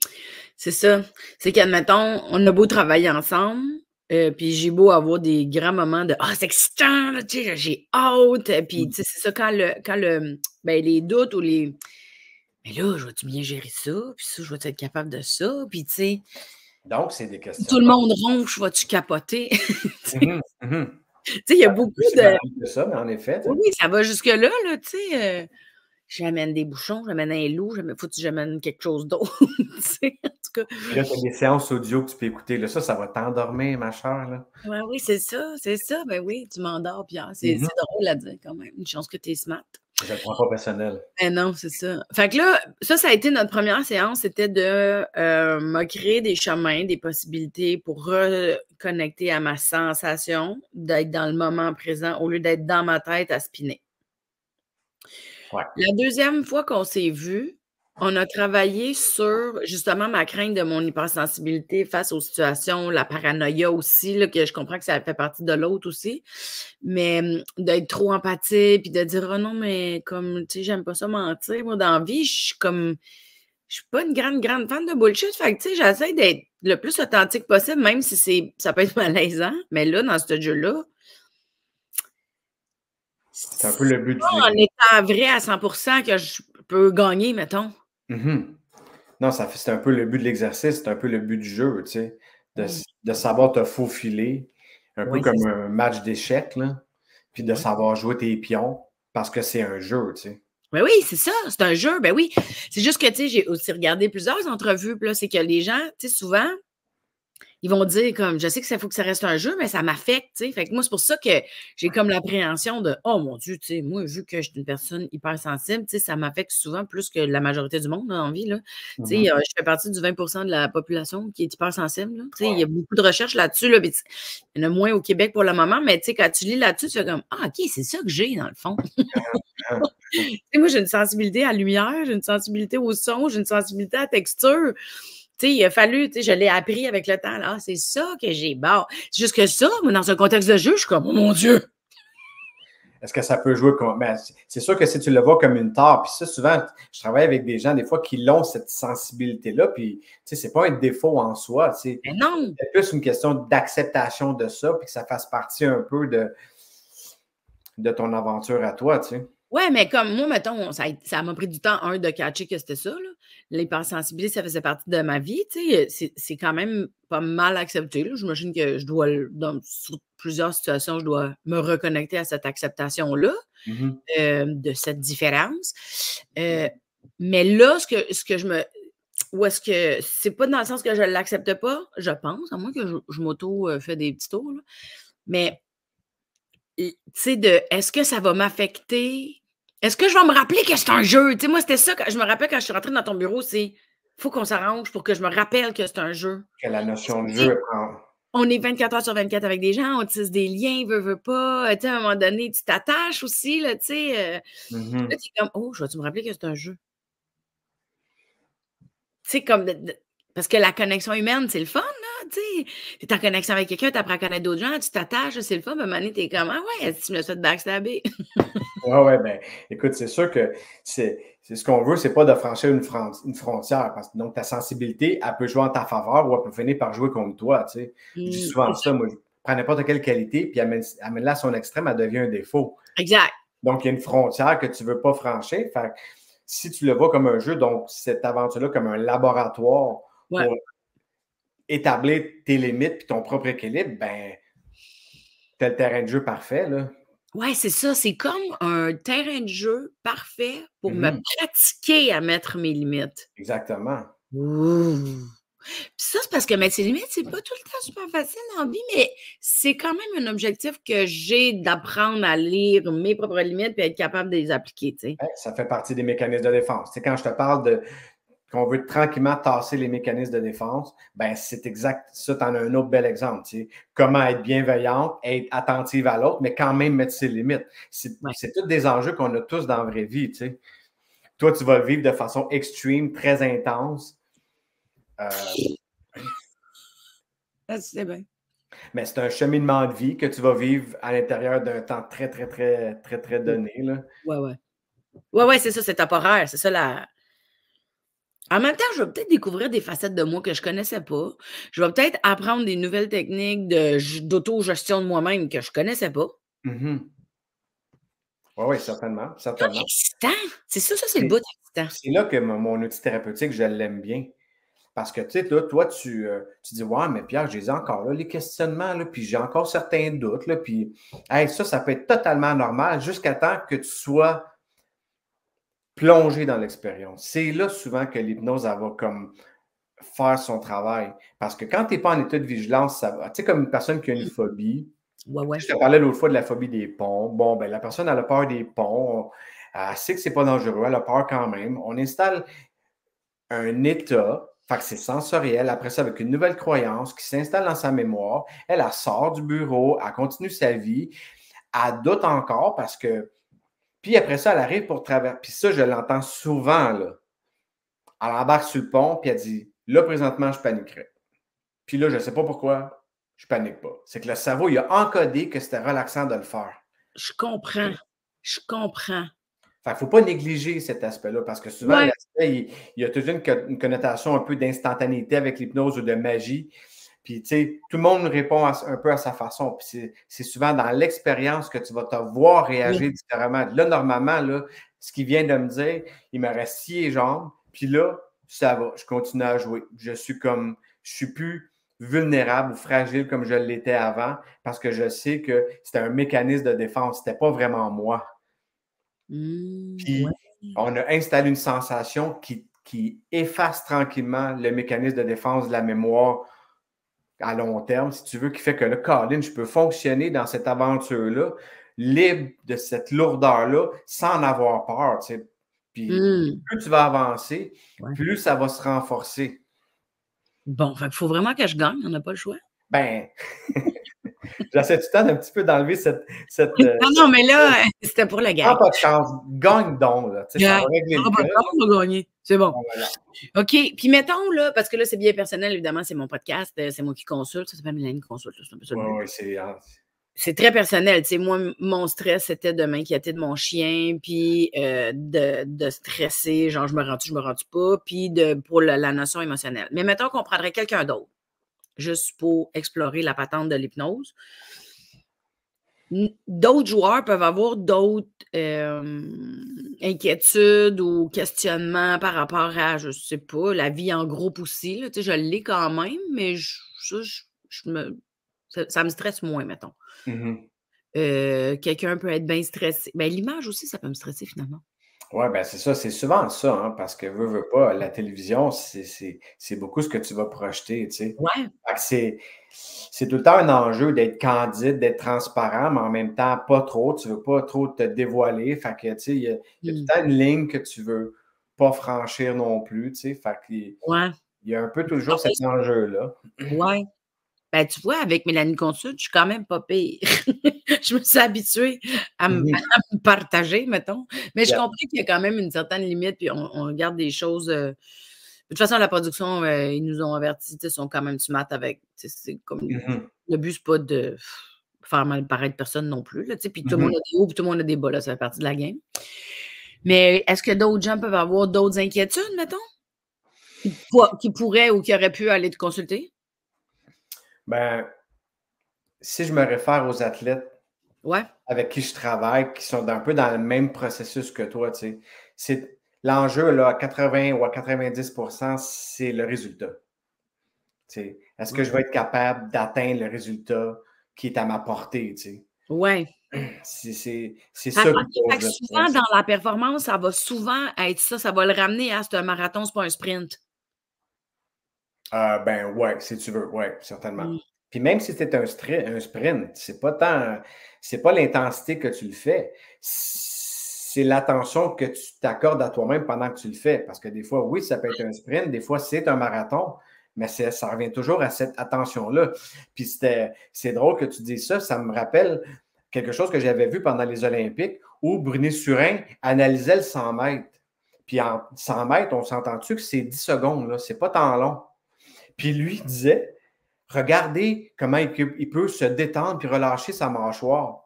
c'est ça. C'est qu'admettons, on a beau travailler ensemble, puis j'ai beau avoir des grands moments de: «Ah, c'est excitant, là, tu sais, j'ai hâte», puis tu sais, c'est ça ben, les doutes ou les: «Mais là, je vais-tu bien gérer ça? Puis ça, je vais-tu être capable de ça?» Puis tu sais, Donc, c'est des si tout le questionnements. monde ronfle, vas-tu capoter? Mhm, mhm. Tu sais, il y a Ça peut beaucoup plus si de banal que ça, mais en effet, tu oui, sais. oui, ça va jusque-là, là, tu sais, j'amène des bouchons, j'amène un loup, faut-tu que j'amène quelque chose d'autre, tu sais, en tout cas. Et là, tu as des séances audio que tu peux écouter. Là, ça va t'endormir, ma chère. Là. Ouais, oui, c'est ça, ben oui, tu m'endors, Pierre, Mhm. c'est drôle à dire quand même, une chance que tu es smart. Je ne le prends pas personnel. Ben non, c'est ça. Fait que là, ça a été notre première séance, c'était de, me créer des chemins, des possibilités pour reconnecter à ma sensation, d'être dans le moment présent au lieu d'être dans ma tête à spinner. Ouais. La deuxième fois qu'on s'est vus, on a travaillé sur justement ma crainte de mon hypersensibilité face aux situations, la paranoïa aussi, là, que je comprends que ça fait partie de l'autre aussi, mais d'être trop empathique puis de dire: «Oh non, mais comme, tu sais, j'aime pas ça mentir, moi, dans la vie, je suis pas une grande, grande fan de bullshit». Fait que, tu sais, j'essaie d'être le plus authentique possible, même si ça peut être malaisant, mais là, dans ce jeu-là, C'est un peu c'est le but du pas en étant vrai à 100 que je peux gagner, mettons. Mhm. Non, c'est un peu le but de l'exercice, c'est un peu le but du jeu, tu sais, Mmh. de savoir te faufiler, un peu Ouais, c'est comme ça. un match d'échecs, là, puis de Ouais. savoir jouer tes pions, parce que c'est un jeu, tu sais. Ben oui, c'est ça, c'est un jeu, ben oui. C'est juste que, tu sais, j'ai aussi regardé plusieurs entrevues, puis là, c'est que les gens, tu sais, souvent, ils vont dire comme: «Je sais que ça faut que ça reste un jeu, mais ça m'affecte», tu sais? Fait que moi, c'est pour ça que j'ai comme l'appréhension de: «Oh mon Dieu», tu sais, moi, vu que je suis une personne hypersensible, tu sais, ça m'affecte souvent plus que la majorité du monde, là, en vie, là. Tu sais, Mhm. je fais partie du 20 de la population qui est hypersensible, là. Tu sais, il y Ouais. a beaucoup de recherches là-dessus, là, puis il y en a moins au Québec pour le moment, mais tu sais, quand tu lis là-dessus, tu fais comme: «Ah OK, c'est ça que j'ai dans le fond». Hein. Tu sais, moi, j'ai une sensibilité à la lumière, j'ai une sensibilité au son, j'ai une sensibilité à la texture. Tu sais, il a fallu, tu sais, je l'ai appris avec le temps, là. Ah, c'est ça que j'ai. Bon, c'est juste que ça, moi, dans un contexte de jeu, je suis comme, oh mon Dieu! Est-ce que ça peut jouer comme. Ben, c'est sûr que si tu le vois comme une tare, puis ça, souvent, je travaille avec des gens, des fois, qui ont cette sensibilité-là, puis, tu sais, c'est pas un défaut en soi, tu sais. Mais non! C'est plus une question d'acceptation de ça, puis que ça fasse partie un peu de ton aventure à toi, tu sais. Ouais, mais comme moi, mettons, ça m'a pris du temps, de catcher que c'était ça, là. L'hypersensibilité, ça faisait partie de ma vie, tu sais. C'est quand même pas mal accepté, là. J'imagine que je dois, sur plusieurs situations, je dois me reconnecter à cette acceptation-là, Mhm. de cette différence. Mais là, ce que je me... Ou est-ce que c'est pas dans le sens que je ne l'accepte pas, je pense, à moins que je m'auto-fais des petits tours, là. Mais, tu sais, est-ce que ça va m'affecter? Est-ce que je vais me rappeler que c'est un jeu? Tu sais, moi, c'était ça, je me rappelle quand je suis rentrée dans ton bureau, c'est faut qu'on s'arrange pour que je me rappelle que c'est un jeu. Que la notion de jeu prend. On est 24 heures sur 24 avec des gens, on tisse des liens, veut pas. Tu sais, à un moment donné, tu t'attaches aussi, là, tu sais. Là, tu es comme, oh, je vais-tu me rappeler que c'est un jeu? Tu sais, comme parce que la connexion humaine, c'est le fun, là, tu sais. Tu es en connexion avec quelqu'un, tu apprends à connaître d'autres gens, tu t'attaches, c'est le fun, mais à un moment donné, tu es comme, ah ouais, tu me laisses fait backstabber. Ouais, ben, écoute, c'est sûr que c'est ce qu'on veut, c'est pas de franchir une frontière. Parce que donc, ta sensibilité, elle peut jouer en ta faveur ou elle peut finir par jouer contre toi, tu sais. Je dis souvent ça, moi, je prends n'importe quelle qualité, puis amène-la à son extrême, elle devient un défaut. Exact. Donc, il y a une frontière que tu ne veux pas franchir. Fait que si tu le vois comme un jeu, donc cette aventure-là comme un laboratoire pour établir tes limites et ton propre équilibre, ben, tu as le terrain de jeu parfait, là. Ouais, c'est ça. C'est comme un terrain de jeu parfait pour me pratiquer à mettre mes limites. Exactement. Ouh. Puis ça, c'est parce que mettre ses limites, c'est pas tout le temps super facile dans la vie, mais c'est quand même un objectif que j'ai d'apprendre à lire mes propres limites et être capable de les appliquer, tu sais. Ça fait partie des mécanismes de défense. Tu sais, quand je te parle qu'on veut tranquillement tasser les mécanismes de défense, ben c'est exact. Ça, tu en as un autre bel exemple. Tu sais. Comment être bienveillante, être attentive à l'autre, mais quand même mettre ses limites. C'est tous des enjeux qu'on a tous dans la vraie vie. Tu sais. Toi, tu vas le vivre de façon extreme, très intense. C'est bien. Mais c'est un cheminement de vie que tu vas vivre à l'intérieur d'un temps très, très, très, très, très donné. Là. Ouais, c'est ça, c'est temporaire. C'est ça la. En même temps, je vais peut-être découvrir des facettes de moi que je ne connaissais pas. Je vais peut-être apprendre des nouvelles techniques d'autogestion de moi-même que je ne connaissais pas. Oui, certainement. C'est excitant. C'est ça, c'est le bout excitant. C'est là que mon outil thérapeutique, je l'aime bien. Parce que, tu sais, toi, tu dis, ouais, mais Pierre, j'ai encore là, les questionnements, là, puis j'ai encore certains doutes, là, puis hey, ça peut être totalement normal jusqu'à temps que tu sois plongé dans l'expérience. C'est là souvent que l'hypnose, elle va comme faire son travail. Parce que quand tu n'es pas en état de vigilance, ça va. Tu sais, comme une personne qui a une phobie. Je te parlais l'autre fois de la phobie des ponts. Bon, ben la personne, elle a peur des ponts. Elle sait que c'est pas dangereux. Elle a peur quand même. On installe un état, fait que c'est sensoriel. Après ça, avec une nouvelle croyance qui s'installe dans sa mémoire. Elle sort du bureau. Elle continue sa vie. Elle doute encore parce que... Puis après ça, elle arrive pour traverser. Puis ça, je l'entends souvent, là. Elle embarque sur le pont, puis elle dit, là, présentement, je paniquerais. Puis là, je ne sais pas pourquoi, je panique pas. C'est que le cerveau, il a encodé que c'était relaxant de le faire. Je comprends. Je comprends. Fait qu'il ne faut pas négliger cet aspect-là, parce que souvent, l'aspect, il y a toujours une connotation un peu d'instantanéité avec l'hypnose ou de magie. Puis, tu sais, tout le monde répond un peu à sa façon. Puis, c'est souvent dans l'expérience que tu vas te voir réagir différemment. Là, normalement, là, ce qu'il vient de me dire, il me reste scié les jambes. Puis là, ça va, je continue à jouer. Je suis plus vulnérable ou fragile comme je l'étais avant parce que je sais que c'était un mécanisme de défense. C'était pas vraiment moi. Puis, on a installé une sensation qui efface tranquillement le mécanisme de défense de la mémoire à long terme, si tu veux, qui fait que là, Colin, je peux fonctionner dans cette aventure-là, libre de cette lourdeur-là, sans en avoir peur. Tu sais. Puis, plus tu vas avancer, plus ça va se renforcer. Bon, il faut vraiment que je gagne, on n'a pas le choix. Ben, j'essaie tout le temps d'un petit peu d'enlever cette non, mais là, c'était pour le gars. Pas de chance. Gagne donc. Là. Ça va régler le cas. On va gagner. C'est bon. OK. Puis mettons, là, parce que là, c'est bien personnel, évidemment, c'est mon podcast, c'est moi qui consulte. Ça s'appelle Mélanie Consulte. Oui, c'est très personnel. Tu sais, moi, mon stress, c'était de m'inquiéter de mon chien, puis de stresser, genre, je me rends-tu pas, puis pour la notion émotionnelle. Mais mettons qu'on prendrait quelqu'un d'autre, juste pour explorer la patente de l'hypnose. D'autres joueurs peuvent avoir d'autres inquiétudes ou questionnements par rapport à, je sais pas, la vie en groupe aussi. Là, tu sais, je l'ai quand même, mais ça me stresse moins, mettons. Mm-hmm. Quelqu'un peut être bien stressé. Ben, l'image aussi, ça peut me stresser finalement. Oui, ben c'est ça, c'est souvent ça, hein, parce que veux pas, la télévision, c'est beaucoup ce que tu vas projeter, tu sais. Ouais. Fait que c'est tout le temps un enjeu d'être candide, d'être transparent, mais en même temps, pas trop. Tu veux pas trop te dévoiler. Fait que, tu sais, il y a tout le temps une ligne que tu veux pas franchir non plus, tu sais. Fait qu'il Ouais. il y a un peu toujours cet enjeu-là. Ouais. Ben, tu vois, avec Mélanie Consulte, je suis quand même pas pire. Je me suis habituée à me Mhm. à me partager, mettons. Mais je Yeah. comprends qu'il y a quand même une certaine limite, puis on regarde des choses, de toute façon, la production, ils nous ont avertis, tu sais, sont quand même smart avec, tu sais, c'est comme Mhm. le but, c'est pas de faire mal paraître personne non plus, là, tu sais, puis tout le monde Mhm. a des hauts, puis tout le monde a des bas, là, ça fait partie de la game. Mais est-ce que d'autres gens peuvent avoir d'autres inquiétudes, mettons, qui pourraient ou qui auraient pu aller te consulter? Ben, si je me réfère aux athlètes Ouais. avec qui je travaille, qui sont un peu dans le même processus que toi, tu sais, l'enjeu, là, à 80 ou à 90%, c'est le résultat. Tu sais, est-ce que je vais être capable d'atteindre le résultat qui est à ma portée, tu sais? Ouais. C'est Fait ça qui OK, fait pose que le souvent stress. dans la performance, ça va souvent être ça, ça va le ramener à c'est un marathon, c'est pas un sprint. Ben ouais, si tu veux, ouais, certainement. Mmh. Puis même si c'est un sprint, c'est pas l'intensité que tu le fais, c'est l'attention que tu t'accordes à toi-même pendant que tu le fais. Parce que des fois, oui, ça peut être un sprint, des fois, c'est un marathon, mais ça revient toujours à cette attention-là. Puis c'est drôle que tu dises ça, ça me rappelle quelque chose que j'avais vu pendant les Olympiques où Brunet Surin analysait le 100 mètres. Puis en 100 mètres, on s'entend-tu que c'est 10 secondes, là, c'est pas tant long. Puis lui disait, regardez comment il peut se détendre puis relâcher sa mâchoire.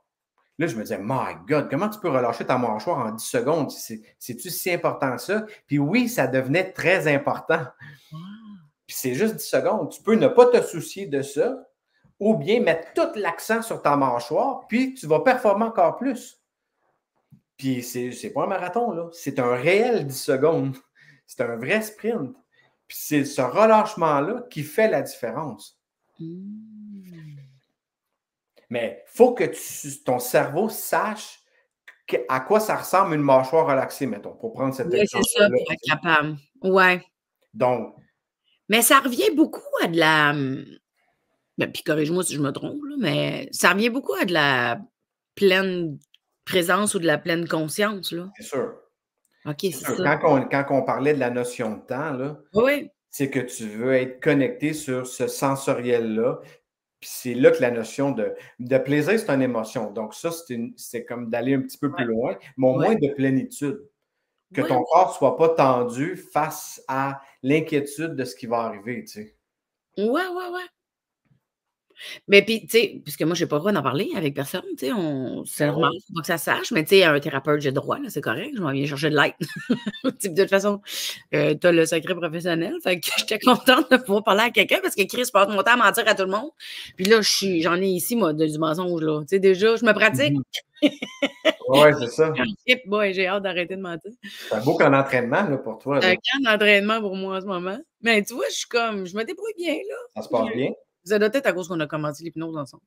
Là, je me disais, my God, comment tu peux relâcher ta mâchoire en 10 secondes? C'est-tu si important ça? Puis oui, ça devenait très important. Ah! Puis c'est juste 10 secondes. Tu peux ne pas te soucier de ça ou bien mettre tout l'accent sur ta mâchoire, puis tu vas performer encore plus. Puis c'est pas un marathon, là. C'est un réel 10 secondes. C'est un vrai sprint. Puis c'est ce relâchement-là qui fait la différence. Mmh. Mais il faut que ton cerveau sache à quoi ça ressemble une mâchoire relaxée, mettons, pour prendre cet Ouais, c'est ça, exemple-là. pour être capable. Ouais. Donc, Mais ça revient beaucoup à de la, ben, puis corrige-moi si je me trompe, là, mais ça revient beaucoup à de la pleine présence ou de la pleine conscience, là? c'est sûr. OK, C'est c'est sûr. ça. Quand on parlait de la notion de temps, là, Oui, c'est que tu veux être connecté sur ce sensoriel-là. Puis c'est là que la notion de plaisir, c'est une émotion. Donc, ça, c'est comme d'aller un petit peu plus ouais, loin, mais au ouais, moins de plénitude. Que ouais, ton ouais. corps ne soit pas tendu face à l'inquiétude de ce qui va arriver, tu sais. Ouais, ouais, ouais. Mais puis, tu sais, puisque moi, j'ai pas le droit d'en parler avec personne, tu sais, c'est Ben normal, oui. faut pas que ça se sache, mais tu sais, un thérapeute, j'ai le droit, là, c'est correct, je m'en viens chercher de l'aide. Tu sais, de toute façon, tu as le secret professionnel, fait que j'étais contente de pouvoir parler à quelqu'un parce que Chris passe mon temps à mentir à tout le monde. Puis là, j'en ai ici, moi, du mensonge, là. Tu sais, déjà, je me pratique. Mhm. Ouais, c'est ça. Hip boy, j'ai hâte d'arrêter de mentir. C'est un beau camp d'entraînement là, pour toi. C'est un Là. camp d'entraînement pour moi en ce moment. Mais tu vois, je me débrouille bien, là. Ça se passe Je bien. ça doit être à cause qu'on a commencé l'hypnose ensemble.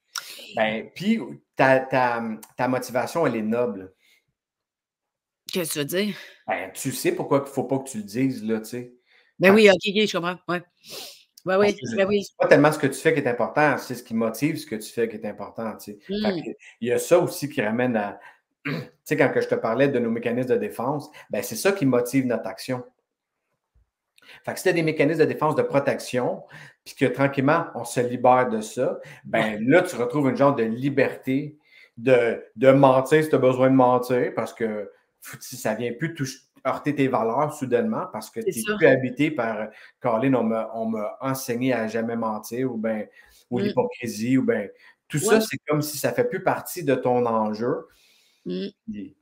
Ben, puis ta motivation, elle est noble. Qu'est-ce que tu veux dire? Ben, tu sais pourquoi il ne faut pas que tu le dises, là, tu sais. Ben Fait oui, OK, OK, je comprends, ouais. Ouais, Parce oui, que ben oui. c'est pas tellement ce que tu fais qui est important, c'est ce qui motive ce que tu fais qui est important, tu sais. Fait Mmh. que il y a ça aussi qui ramène à tu sais, quand que je te parlais de nos mécanismes de défense, ben, c'est ça qui motive notre action. Fait que si tu as des mécanismes de défense de protection, puis que tranquillement, on se libère de ça, Ouais, ben là, tu retrouves une genre de liberté de mentir si tu as besoin de mentir, parce que si ça vient plus heurter tes valeurs soudainement, parce que c'est tu n'es ça. plus habité par Colin, on m'a enseigné à jamais mentir, ou Mmh. l'hypocrisie, ou bien tout Ouais. ça, c'est comme si ça fait plus partie de ton enjeu. Mmh. Puis,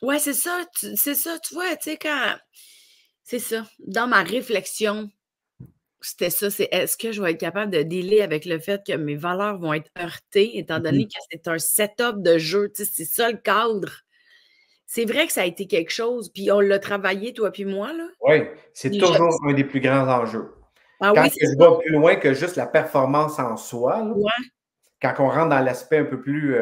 Ouais, c'est ça, tu vois, tu sais, c'est ça. Dans ma réflexion, c'était ça, c'est est-ce que je vais être capable de dealer avec le fait que mes valeurs vont être heurtées, étant donné mhm. que c'est un setup de jeu, tu sais, c'est ça le cadre. C'est vrai que ça a été quelque chose, puis on l'a travaillé, toi puis moi, là. Oui, c'est Puis je toujours un des plus grands enjeux. ah Quand oui, que c'est je ça. vais plus loin que juste la performance en soi, là, Ouais, quand on rentre dans l'aspect un peu plus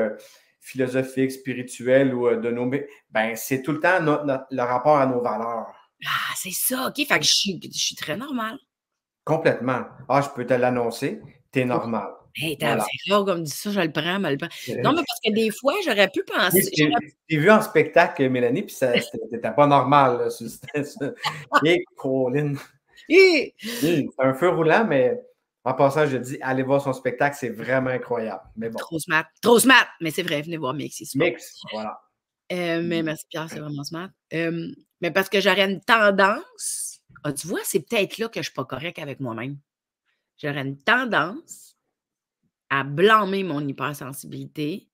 philosophiques, spirituelles ou de nos... Ben, c'est tout le temps le rapport à nos valeurs. Ah, c'est ça, OK. Fait que je suis très normale. Complètement. Ah, je peux te l'annoncer, t'es normal. Hey, Voilà. c'est rare comme dit ça, je le prends, me le prends. Non, mais parce que des fois, j'aurais pu Oui, penser. j'ai vu en spectacle, Mélanie, puis c'était pas normal. Là, et Colin. C'est un feu roulant, mais en passant, je dis, allez voir son spectacle, c'est vraiment incroyable. Mais bon. Trop smart, mais c'est vrai, venez voir Mix, c'est super. Mix, voilà. Mais merci Pierre, c'est vraiment smart. Mais parce que j'aurais une tendance, tu vois, c'est peut-être là que je ne suis pas correcte avec moi-même. J'aurais une tendance à blâmer mon hypersensibilité.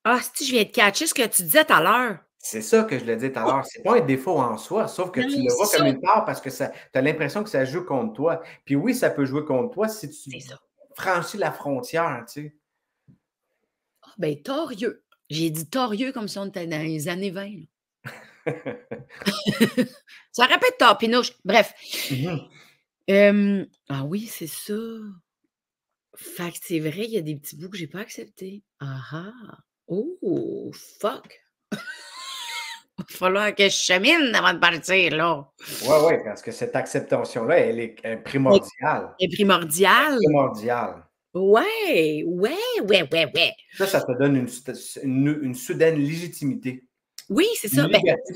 Ah, si je viens de catcher ce que tu disais tout à l'heure. C'est ça que je le dis tout à l'heure. C'est pas un défaut en soi, sauf que tu le vois comme une part parce que tu as l'impression que ça joue contre toi. Puis oui, ça peut jouer contre toi si tu franchis la frontière, tu sais. Ah, ben, torieux. J'ai dit torieux comme si on était dans les années 20. Ça répète tort, Pinouche. Bref. Ah oui, c'est ça. Fait que c'est vrai, il y a des petits bouts que j'ai pas acceptés. Ah ah! Oh, fuck! Il va falloir que je chemine avant de partir, là. Oui, parce que cette acceptation-là, elle est primordiale. Elle est primordiale. Primordiale. Ouais. Ça te donne une soudaine légitimité. Oui, c'est ça.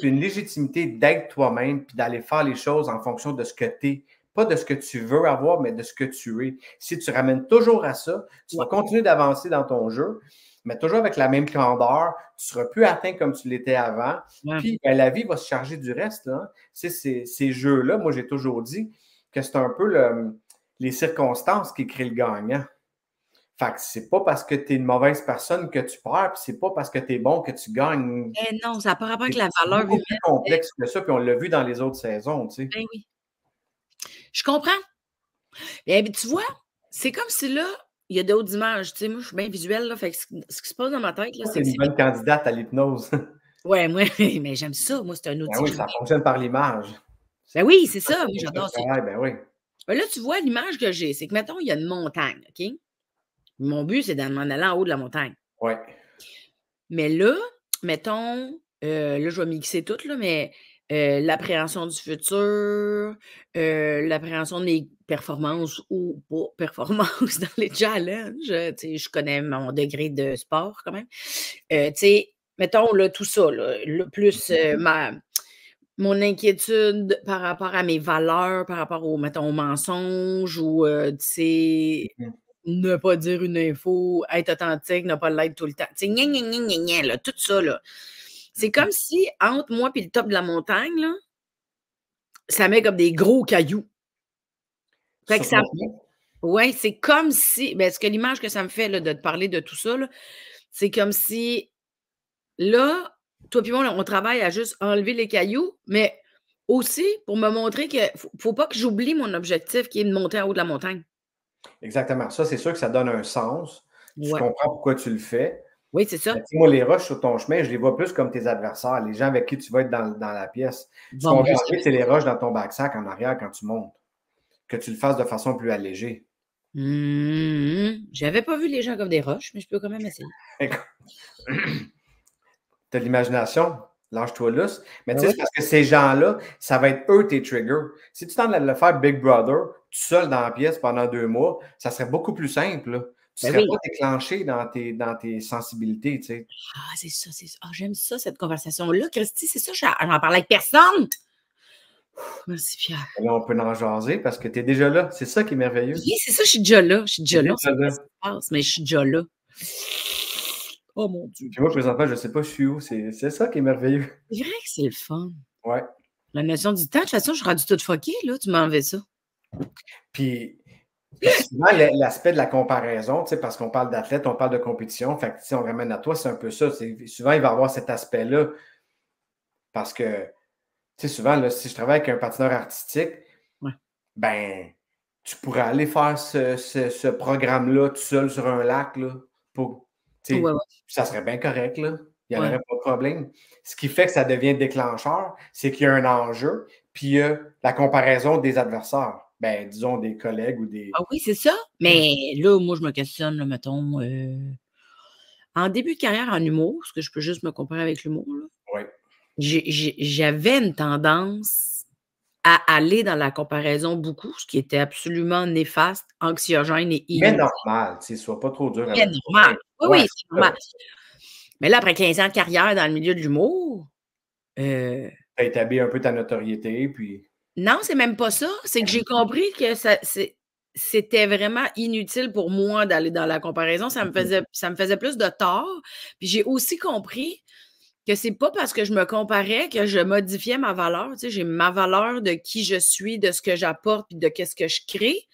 Une légitimité d'être toi-même puis d'aller faire les choses en fonction de ce que tu es. Pas de ce que tu veux avoir, mais de ce que tu es. Si tu ramènes toujours à ça, tu vas continuer d'avancer dans ton jeu, mais toujours avec la même candeur. Tu ne seras plus atteint comme tu l'étais avant. Puis ben, la vie va se charger du reste. Hein. Ces jeux-là, moi, j'ai toujours dit que c'est un peu les circonstances qui créent le gagnant. Fait que c'est pas parce que tu es une mauvaise personne que tu perds, puis c'est pas parce que tu es bon que tu gagnes. Non, ça n'a pas rapport avec la valeur humaine. C'est beaucoup plus complexe que ça, puis on l'a vu dans les autres saisons, tu sais. Ben oui. Je comprends. Et tu vois, c'est comme si là, il y a d'autres images. Tu sais, moi, je suis bien visuelle, là. Fait que ce qui se passe dans ma tête, là, c'est une bonne candidate à l'hypnose. Ouais, moi, mais j'aime ça. Moi, c'est un outil. Ben oui, ça fonctionne par l'image. Ben oui, c'est ça. Moi, j'adore ça. Ben oui. Ben là, tu vois, l'image que j'ai, c'est que, mettons, il y a une montagne, OK? Mon but, c'est d'en aller en haut de la montagne. Oui. Mais là, mettons, là, je vais mixer tout, là, mais l'appréhension du futur, l'appréhension de mes performances ou pas performances dans les challenges. Je connais mon degré de sport quand même. Mettons, là, tout ça, là, plus mon inquiétude par rapport à mes valeurs, par rapport au, mettons, aux mensonges ou, ne pas dire une info, être authentique, ne pas l'être tout le temps. Tu sais, là, tout ça, là. C'est comme si, entre moi et le top de la montagne, là, ça met comme des gros cailloux. Fait que ça... Oui, c'est comme si... Ben, ce que l'image que ça me fait, là, de te parler de tout ça, c'est comme si, là, toi et moi, on travaille à juste enlever les cailloux, mais aussi pour me montrer qu'il ne faut pas que j'oublie mon objectif qui est de monter en haut de la montagne. Exactement. Ça, c'est sûr que ça donne un sens. Tu comprends pourquoi tu le fais. Oui, c'est ça. Moi, les roches sur ton chemin, je les vois plus comme tes adversaires, les gens avec qui tu vas être dans la pièce. Ce qu'on va enlever, c'est les roches dans ton backsack en arrière quand tu montes. Que tu le fasses de façon plus allégée. J'avais pas vu les gens comme des roches, mais je peux quand même essayer. Tu as de l'imagination, lâche-toi lousse. Mais tu sais, c'est parce que ces gens-là, ça va être eux tes triggers. Si tu tentes de le faire Big Brother, tout seul dans la pièce pendant 2 mois, ça serait beaucoup plus simple. Là. Tu ne serais pas déclenché dans tes sensibilités, tu sais. Ah, c'est ça, c'est ça. Ah, j'aime ça, cette conversation-là, Christy. C'est ça, j'en parlais avec personne. Merci, Pierre. Là, on peut en jaser parce que tu es déjà là. C'est ça qui est merveilleux. Oui, c'est ça, je suis déjà là. Je suis déjà là. Mais je suis déjà là. Oh mon Dieu. Puis moi, présentement, je ne sais pas, je suis où. C'est ça qui est merveilleux. C'est vrai que c'est le fun. Ouais. La notion du temps, de toute façon, je suis rendue toute fuckée, là. Tu m'enlèves ça. Puis, souvent, l'aspect de la comparaison, parce qu'on parle d'athlète, on parle de compétition. Fait que si on ramène à toi, c'est un peu ça. Souvent, il va y avoir cet aspect-là. Parce que, souvent, là, si je travaille avec un patineur artistique, ben, tu pourrais aller faire ce programme-là tout seul sur un lac, là, ça serait bien correct, là. Il n'y en aurait pas de problème. Ce qui fait que ça devient déclencheur, c'est qu'il y a un enjeu, puis il y a la comparaison des adversaires. Ben, disons des collègues ou des... Ah oui, c'est ça. Mais là, moi, je me questionne, là, mettons, En début de carrière en humour, parce que je peux juste me comparer avec l'humour, là, Oui. j'avais une tendance à aller dans la comparaison beaucoup, ce qui était absolument néfaste, anxiogène et Mais inutile. normal, tu sais, sois pas trop dur Très avec normal. toi-même. Oui, Ouais, oui, c'est c'est ça. normal. Mais là, après 15 ans de carrière dans le milieu de l'humour, Tu as établi un peu ta notoriété, puis non, c'est même pas ça. C'est que j'ai compris que c'était vraiment inutile pour moi d'aller dans la comparaison. Ça me faisait plus de tort. Puis j'ai aussi compris que c'est pas parce que je me comparais que je modifiais ma valeur. Tu sais, j'ai ma valeur de qui je suis, de ce que j'apporte, puis de qu'est-ce que je crée.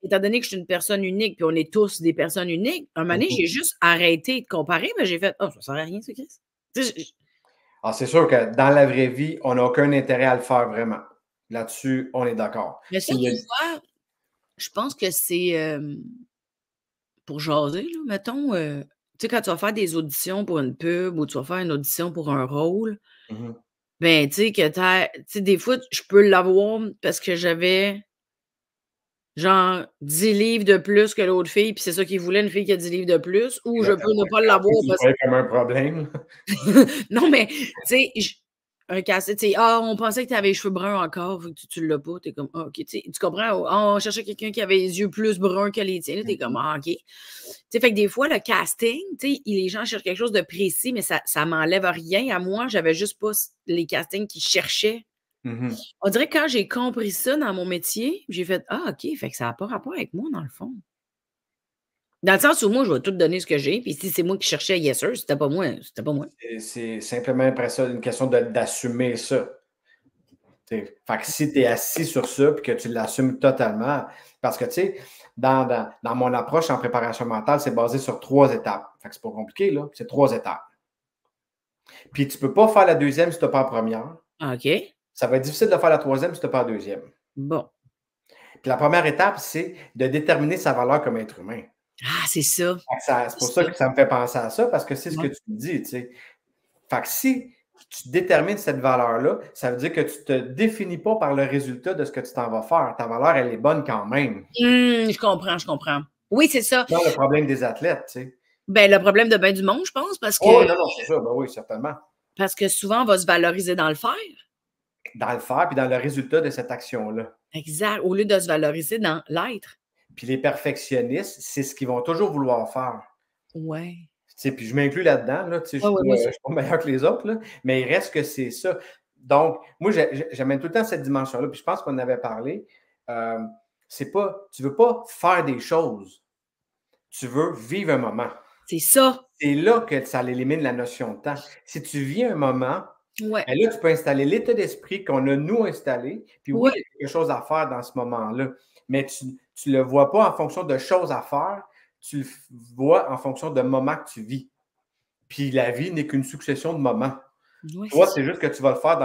Étant donné que je suis une personne unique, puis on est tous des personnes uniques, un moment donné, j'ai juste arrêté de comparer, mais j'ai fait: «Oh, ça sert à rien ça, Chris». Tu sais, c'est sûr que dans la vraie vie, on n'a aucun intérêt à le faire vraiment. Là-dessus, on est d'accord. mais ça, Puis tu vois, je pense que c'est, pour jaser, là, mettons, tu sais, quand tu vas faire des auditions pour une pub ou tu vas faire une audition pour un rôle, ben, tu sais, que tu sais, des fois, je peux l'avoir parce que j'avais genre 10 livres de plus que l'autre fille, puis c'est ça qu'ils voulaient, une fille qui a 10 livres de plus, ou je peux exactement. ne pas En plus, l'avoir tu le parce voyais comme un problème. non, mais tu sais, un casse-tête, tu sais: «Ah, on pensait que tu avais les cheveux bruns encore, vu que tu l'as pas». Tu es comme: «Ah, OK». Tu sais, tu comprends? «Ah, on cherchait quelqu'un qui avait les yeux plus bruns que les tiens». Là, tu es comme: «Ah, OK». Tu sais, fait que des fois, le casting, tu sais, les gens cherchent quelque chose de précis, mais ça m'enlève rien à moi. J'avais juste pas les castings qu'ils cherchaient. On dirait que quand j'ai compris ça dans mon métier, j'ai fait: «Ah, OK, fait que ça a pas rapport avec moi, dans le fond». Dans le sens où moi, je vais tout donner ce que j'ai, puis si c'est moi qui cherchais, yes sir, c'était pas moi, c'était pas moi. C'est simplement après ça une question d'assumer ça. Fait que si tu es assis sur ça et que tu l'assumes totalement, parce que tu sais, dans mon approche en préparation mentale, c'est basé sur 3 étapes. Fait que c'est pas compliqué, là. C'est 3 étapes. Puis tu peux pas faire la deuxième si tu n'as pas la première. OK, Ça va être difficile de faire la troisième si tu n'as pas la deuxième. bon. Puis la première étape, c'est de déterminer sa valeur comme être humain. Ah, c'est ça. C'est pour ça que ça me fait penser à ça, parce que c'est ce que Ouais. tu me dis, tu sais. Fait que si tu détermines cette valeur-là, ça veut dire que tu ne te définis pas par le résultat de ce que tu t'en vas faire. Ta valeur, elle est bonne quand même. Je comprends, je comprends. Oui, c'est ça. C'est pas le problème des athlètes, tu sais. Ben, le problème de ben du monde, je pense, Oh, oui, non, non, c'est ça. Ben oui, certainement. parce que souvent, on va se valoriser dans le faire. Dans le faire, puis dans le résultat de cette action-là. Exact, au lieu de se valoriser dans l'être. Puis les perfectionnistes, c'est ce qu'ils vont toujours vouloir faire. Ouais. Tu sais, puis je m'inclus là-dedans, là, tu sais, Ouais, ouais, moi je aussi. suis pas meilleur que les autres, là, mais il reste que c'est ça. Donc, moi, j'amène tout le temps cette dimension-là, puis je pense qu'on en avait parlé. Euh, c'est pas, tu veux pas faire des choses, tu veux vivre un moment. C'est ça. C'est là que ça élimine la notion de temps. Si tu vis un moment, Ouais. ben là, tu peux installer l'état d'esprit qu'on a nous installé. Puis oui, Ouais. il y a quelque chose à faire dans ce moment-là, mais tu ne le vois pas en fonction de choses à faire, tu le vois en fonction de moments que tu vis. Puis la vie n'est qu'une succession de moments. Ouais, c'est Toi, ça. c'est juste que tu vas le faire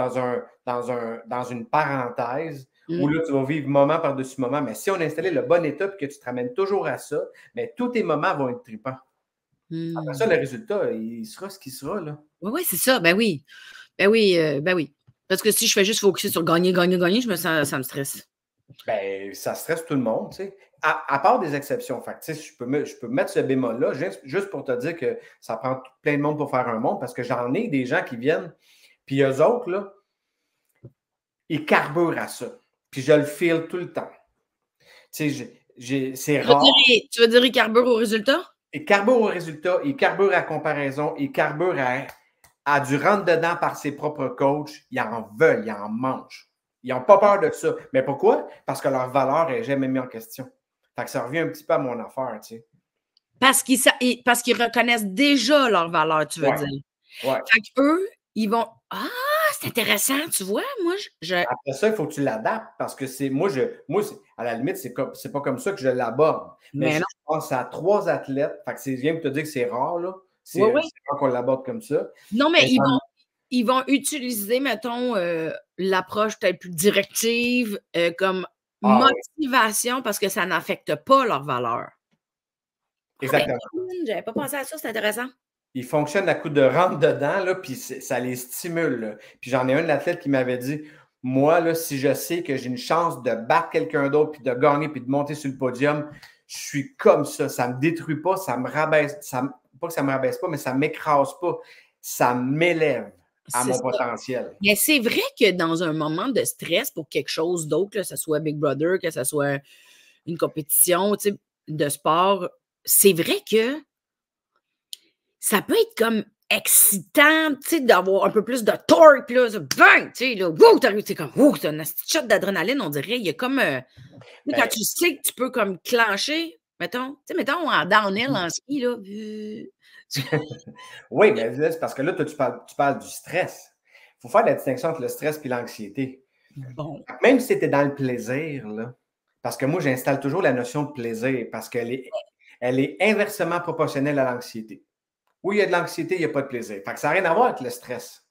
dans une parenthèse où là, tu vas vivre moment par-dessus moment. Mais si on a installé le bon état et que tu te ramènes toujours à ça, mais tous tes moments vont être tripants. Après ça, le résultat, il sera ce qu'il sera, là. Oui, oui, c'est ça. Ben oui. Ben oui, ben oui. Parce que si je fais juste focuser sur gagner, gagner, gagner, ça me stresse. Ben, ça stresse tout le monde, tu sais. À part des exceptions. Fait que, tu sais, je peux mettre ce bémol-là juste pour te dire que ça prend plein de monde pour faire un monde, parce que j'en ai des gens qui viennent, puis eux autres, là, ils carburent à ça. Puis je le feel tout le temps. Tu sais, c'est rare. Tu veux dire ils carburent au résultat? Ils carburent au résultat, ils carburent à la comparaison, ils carburent à du rentre-dedans par ses propres coachs. Ils en veulent, ils en mangent. Ils n'ont pas peur de ça. Mais pourquoi? Parce que leur valeur n'est jamais mise en question. Fait que ça revient un petit peu à mon affaire, tu sais. Parce qu'ils reconnaissent déjà leur valeur, tu veux Ouais, dire. ouais. Fait qu'eux, ils vont ah, c'est intéressant, tu vois? Moi, je Après ça, il faut que tu l'adaptes, parce que à la limite, c'est pas comme ça que je l'aborde. Mais mais je non. pense à 3 athlètes. Fait que c'est bien pour te dire que c'est rare, là. Oui, C'est oui. rare qu'on l'aborde comme ça. Non, mais Mais ils vont utiliser, mettons, l'approche peut-être plus directive, comme oui, motivation parce que ça n'affecte pas leur valeur. Ah ben, exactement. j'avais pas pensé à ça, c'est intéressant. Ils fonctionnent à coup de rentre dedans, là, puis ça les stimule, là. Puis j'en ai un athlète qui m'avait dit: moi, là, si je sais que j'ai une chance de battre quelqu'un d'autre, puis de gagner, puis de monter sur le podium, je suis comme ça. Ça ne me détruit pas, ça me rabaisse. pas que ça me rabaisse pas, mais ça m'écrase pas. Ça m'élève à mon potentiel. Mais c'est vrai que dans un moment de stress pour quelque chose d'autre, que ce soit Big Brother, que ce soit une compétition de sport, c'est vrai que ça peut être comme excitant, d'avoir un peu plus de torque, là, bang, là, wow, c'est comme, wow, c'est un shot d'adrénaline, on dirait. Il y a comme, quand tu sais que tu peux comme clencher, mettons en downhill, en ski, là. Oui, mais c'est parce que là, toi, tu parles du stress. Il faut faire la distinction entre le stress et l'anxiété. Bon. Même si tu es dans le plaisir, là, parce que moi, j'installe toujours la notion de plaisir parce qu'elle est inversement proportionnelle à l'anxiété. Où il y a de l'anxiété, il n'y a pas de plaisir. Fait que ça n'a rien à voir avec le stress.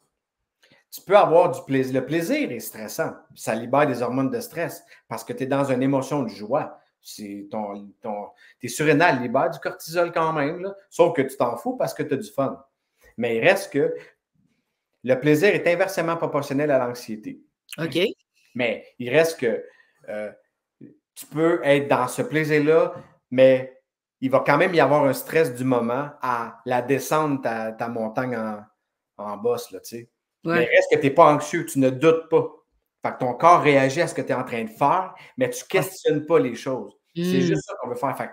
Tu peux avoir du plaisir. Le plaisir est stressant. Ça libère des hormones de stress parce que tu es dans une émotion de joie. Tes surrénales libèrent du cortisol quand même, là, sauf que tu t'en fous parce que tu as du fun. Mais il reste que le plaisir est inversement proportionnel à l'anxiété. OK. Mais il reste que tu peux être dans ce plaisir-là, mais il va quand même y avoir un stress du moment à la descente, ta montagne en bosse, là, tu sais. Ouais. Mais il reste que tu n'es pas anxieux, tu ne doutes pas. Fait que ton corps réagit à ce que tu es en train de faire, mais tu ne questionnes pas les choses. C'est juste ça qu'on veut faire. Fait que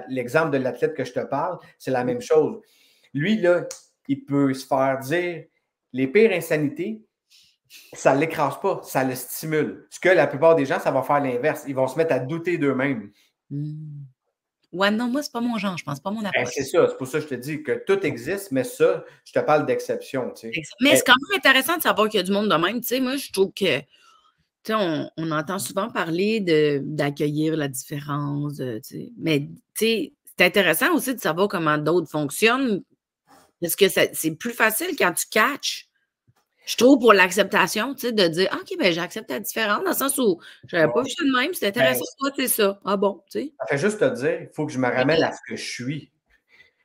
l'exemple de l'athlète que je te parle, c'est la même chose. Lui, là, il peut se faire dire les pires insanités, ça ne l'écrase pas, ça le stimule. Ce que la plupart des gens, ça va faire l'inverse. Ils vont se mettre à douter d'eux-mêmes. Ouais, non, moi, c'est pas mon genre, je pense pas mon approche. C'est ça, c'est pour ça que je te dis que tout existe, mais ça, je te parle d'exception. Tu sais. Mais c'est quand même intéressant de savoir qu'il y a du monde de même. Tu sais, moi, je trouve que on entend souvent parler d'accueillir la différence, mais c'est intéressant aussi de savoir comment d'autres fonctionnent. Parce que c'est plus facile quand tu catches. Je trouve pour l'acceptation, de dire OK, ben j'accepte la différence, dans le sens où je n'avais pas vu ça de même, c'est intéressant, toi, c'est ça. Ah bon, tu sais. Ça fait juste te dire, il faut que je me ramène à ce que je suis.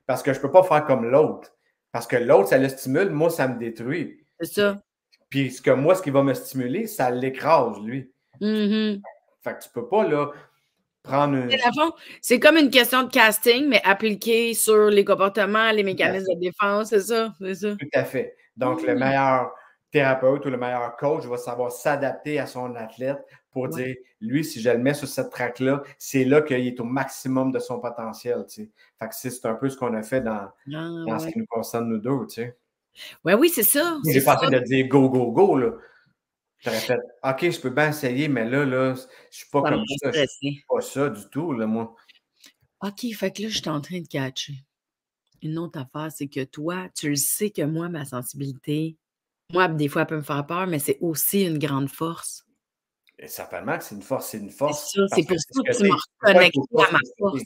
Parce que je ne peux pas faire comme l'autre. Parce que l'autre, ça le stimule, moi, ça me détruit. C'est ça. Puis ce qui va me stimuler, ça l'écrase, lui. Fait que tu peux pas, là, prendre une... C'est comme une question de casting, mais appliquée sur les comportements, les mécanismes de défense, c'est ça? Tout à fait. Donc, le meilleur thérapeute ou le meilleur coach va savoir s'adapter à son athlète pour dire, lui, si je le mets sur cette track-là, c'est là qu'il est au maximum de son potentiel, tu sais. Fait que c'est un peu ce qu'on a fait dans ce qui nous concerne nous deux, tu sais. Oui, c'est ça. J'ai pas fait de dire go, go, go, là. J'aurais fait, OK, je peux bien essayer, mais là, je suis pas comme ça. Je suis pas ça du tout, là, moi. OK, fait que là, je suis en train de catcher. Une autre affaire, c'est que toi, tu le sais que moi, ma sensibilité, moi, des fois, elle peut me faire peur, mais c'est aussi une grande force. Et certainement que c'est une force, c'est une force. C'est ça, c'est pour ça que tu m'as reconnecté à ma force.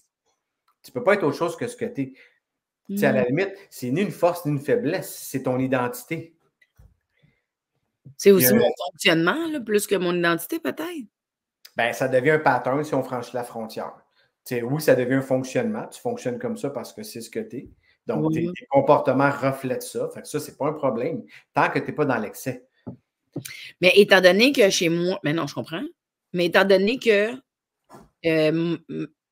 Tu peux pas être autre chose que ce que tu es. Tu sais, à la limite, c'est ni une force ni une faiblesse, c'est ton identité. C'est aussi mon fonctionnement, là, plus que mon identité, peut-être. Ben, ça devient un pattern si on franchit la frontière. Tu sais, oui, ça devient un fonctionnement. Tu fonctionnes comme ça parce que c'est ce que tu es. Donc, tes comportements reflètent ça. Fait que ça, c'est pas un problème tant que tu n'es pas dans l'excès. Mais étant donné que chez moi, mais non, je comprends. Mais étant donné que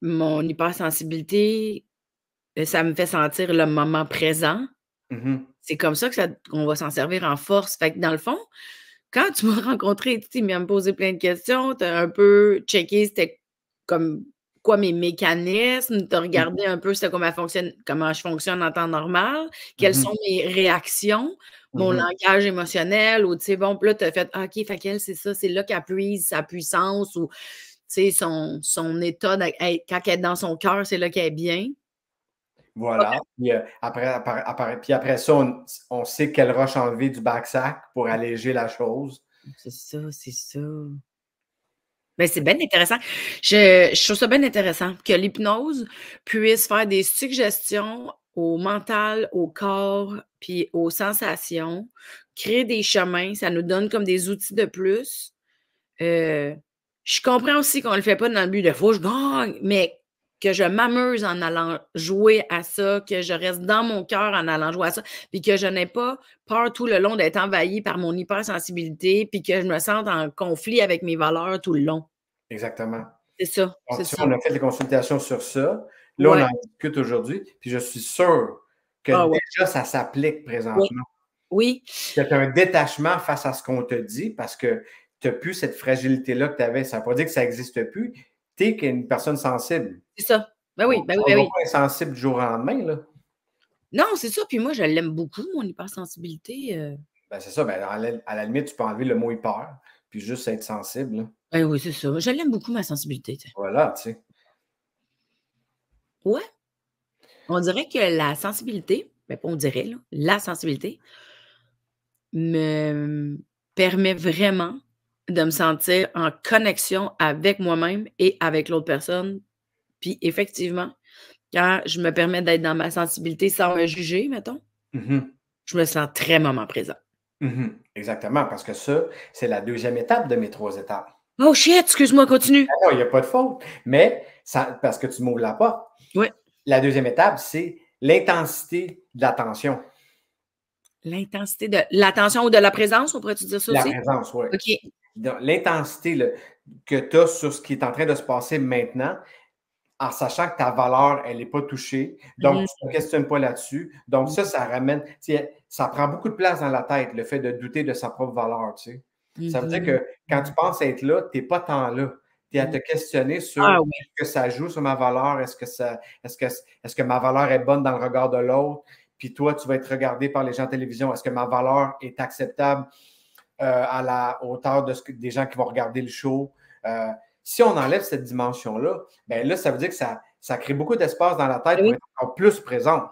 mon hypersensibilité, ça me fait sentir le moment présent, c'est comme ça qu'on va s'en servir en force. Fait que dans le fond, quand tu m'as rencontré, tu m'as posé plein de questions, tu as un peu checké c'était comme quoi mes mécanismes, tu as regardé un peu c'était comment je fonctionne en temps normal, quelles sont mes réactions, mon langage émotionnel, ou tu sais, bon, puis là, tu as fait OK, fait qu'elle, c'est ça, c'est là qu'elle puise sa puissance, ou tu sais, son état, quand elle est dans son cœur, c'est là qu'elle est bien. Voilà. Puis après ça, on sait quelle roche enlever du backsack pour alléger la chose. C'est ça, c'est ça. Ben, c'est bien intéressant. Je trouve ça bien intéressant que l'hypnose puisse faire des suggestions au mental, au corps, puis aux sensations, créer des chemins, ça nous donne comme des outils de plus. Je comprends aussi qu'on ne le fait pas dans le but de « faut que je gagne », mais que je m'amuse en allant jouer à ça, que je reste dans mon cœur en allant jouer à ça, puis que je n'ai pas peur tout le long d'être envahie par mon hypersensibilité, puis que je me sente en conflit avec mes valeurs tout le long. Exactement. C'est ça. Donc, on a fait des consultations sur ça. Là, on en discute aujourd'hui, puis je suis sûr que Ah ouais. déjà ça s'applique Oui. présentement. Oui. Que tu as un détachement face à ce qu'on te dit parce que tu n'as plus cette fragilité-là que tu avais. Ça ne veut pas dire que ça n'existe plus. Tu es une personne sensible. C'est ça. Ben oui, ben oui, On ben va oui. pas être sensible du jour au lendemain, là. Non, c'est ça. Puis moi, je l'aime beaucoup, mon hypersensibilité. Ben, c'est ça. Ben, à la limite, tu peux enlever le mot hyper, puis juste être sensible, là. Ben oui, c'est ça. Je l'aime beaucoup, ma sensibilité. Voilà, tu sais. Ouais. On dirait que la sensibilité, ben pas on dirait, là, la sensibilité me permet vraiment de me sentir en connexion avec moi-même et avec l'autre personne. Puis effectivement, quand je me permets d'être dans ma sensibilité sans me juger, mettons, je me sens très moment présent. Exactement, parce que ça, c'est la deuxième étape de mes 3 étapes. Oh shit, excuse-moi, continue. Ah non, il n'y a pas de faute. Mais parce que tu m'ouvres la porte. Oui. La deuxième étape, c'est l'intensité de l'attention. L'intensité de l'attention ou de la présence, on pourrait-tu dire ça La aussi? présence, oui. OK. L'intensité que tu as sur ce qui est en train de se passer maintenant, en sachant que ta valeur, elle n'est pas touchée. Donc, tu ne te questionnes pas là-dessus. Donc, ça ramène, ça prend beaucoup de place dans la tête, le fait de douter de sa propre valeur, tu sais. Ça veut dire que quand tu penses être là, tu n'es pas tant là. Tu es à te questionner sur est-ce que ça joue sur ma valeur, est-ce que ma valeur est bonne dans le regard de l'autre, puis toi, tu vas être regardé par les gens de télévision, est-ce que ma valeur est acceptable à la hauteur des gens qui vont regarder le show? Si on enlève cette dimension-là, bien là, ça veut dire que ça crée beaucoup d'espace dans la tête pour être encore plus présent.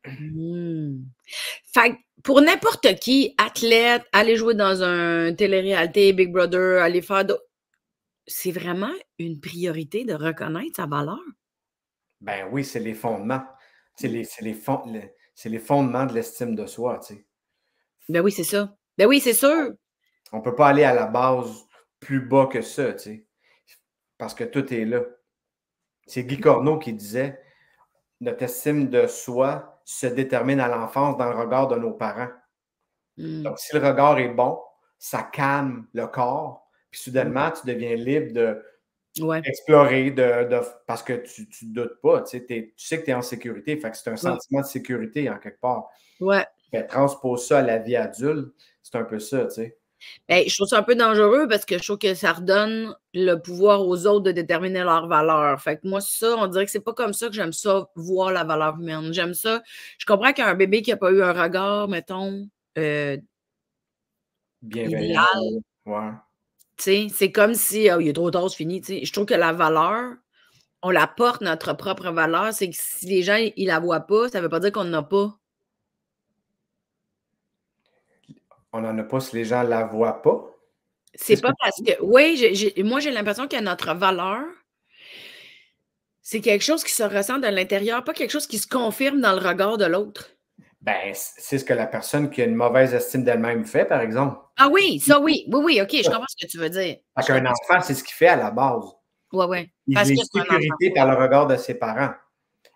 Fait que pour n'importe qui, athlète, aller jouer dans un télé-réalité, Big Brother, aller faire c'est vraiment une priorité de reconnaître sa valeur? Ben oui, c'est les fondements. C'est les fondements de l'estime de soi, tu sais. Ben oui, c'est ça. Ben oui, c'est sûr. On ne peut pas aller à la base plus bas que ça, tu sais, parce que tout est là. C'est Guy Corneau qui disait « Notre estime de soi se détermine à l'enfance dans le regard de nos parents. » Donc, si le regard est bon, ça calme le corps, puis soudainement, tu deviens libre d'explorer, parce que tu ne doutes pas, tu sais que tu es en sécurité, fait que c'est un sentiment de sécurité en quelque part. Ouais. Transpose ça à la vie adulte, c'est un peu ça, tu sais. Ben, je trouve ça un peu dangereux parce que je trouve que ça redonne le pouvoir aux autres de déterminer leur valeur. Fait que moi, ça, on dirait que c'est pas comme ça que j'aime ça, voir la valeur humaine. J'aime ça. Je comprends qu'un bébé qui n'a pas eu un regard, mettons, bienveillant. Idéal. Ouais. Tu sais, c'est comme si il est trop tard, c'est fini. Tu sais. Je trouve que la valeur, on la porte, notre propre valeur. C'est que si les gens ils la voient pas, ça veut pas dire qu'on n'en a pas. On n'en a pas si les gens ne la voient pas. C'est pas parce que. Oui, moi, j'ai l'impression que notre valeur, c'est quelque chose qui se ressent de l'intérieur, pas quelque chose qui se confirme dans le regard de l'autre. Ben, c'est ce que la personne qui a une mauvaise estime d'elle-même fait, par exemple. Ah oui, ça oui. Oui, OK, je comprends ce que tu veux dire. Parce qu'un enfant, c'est ce qu'il fait à la base. Oui. Il est sécurité par le regard de ses parents.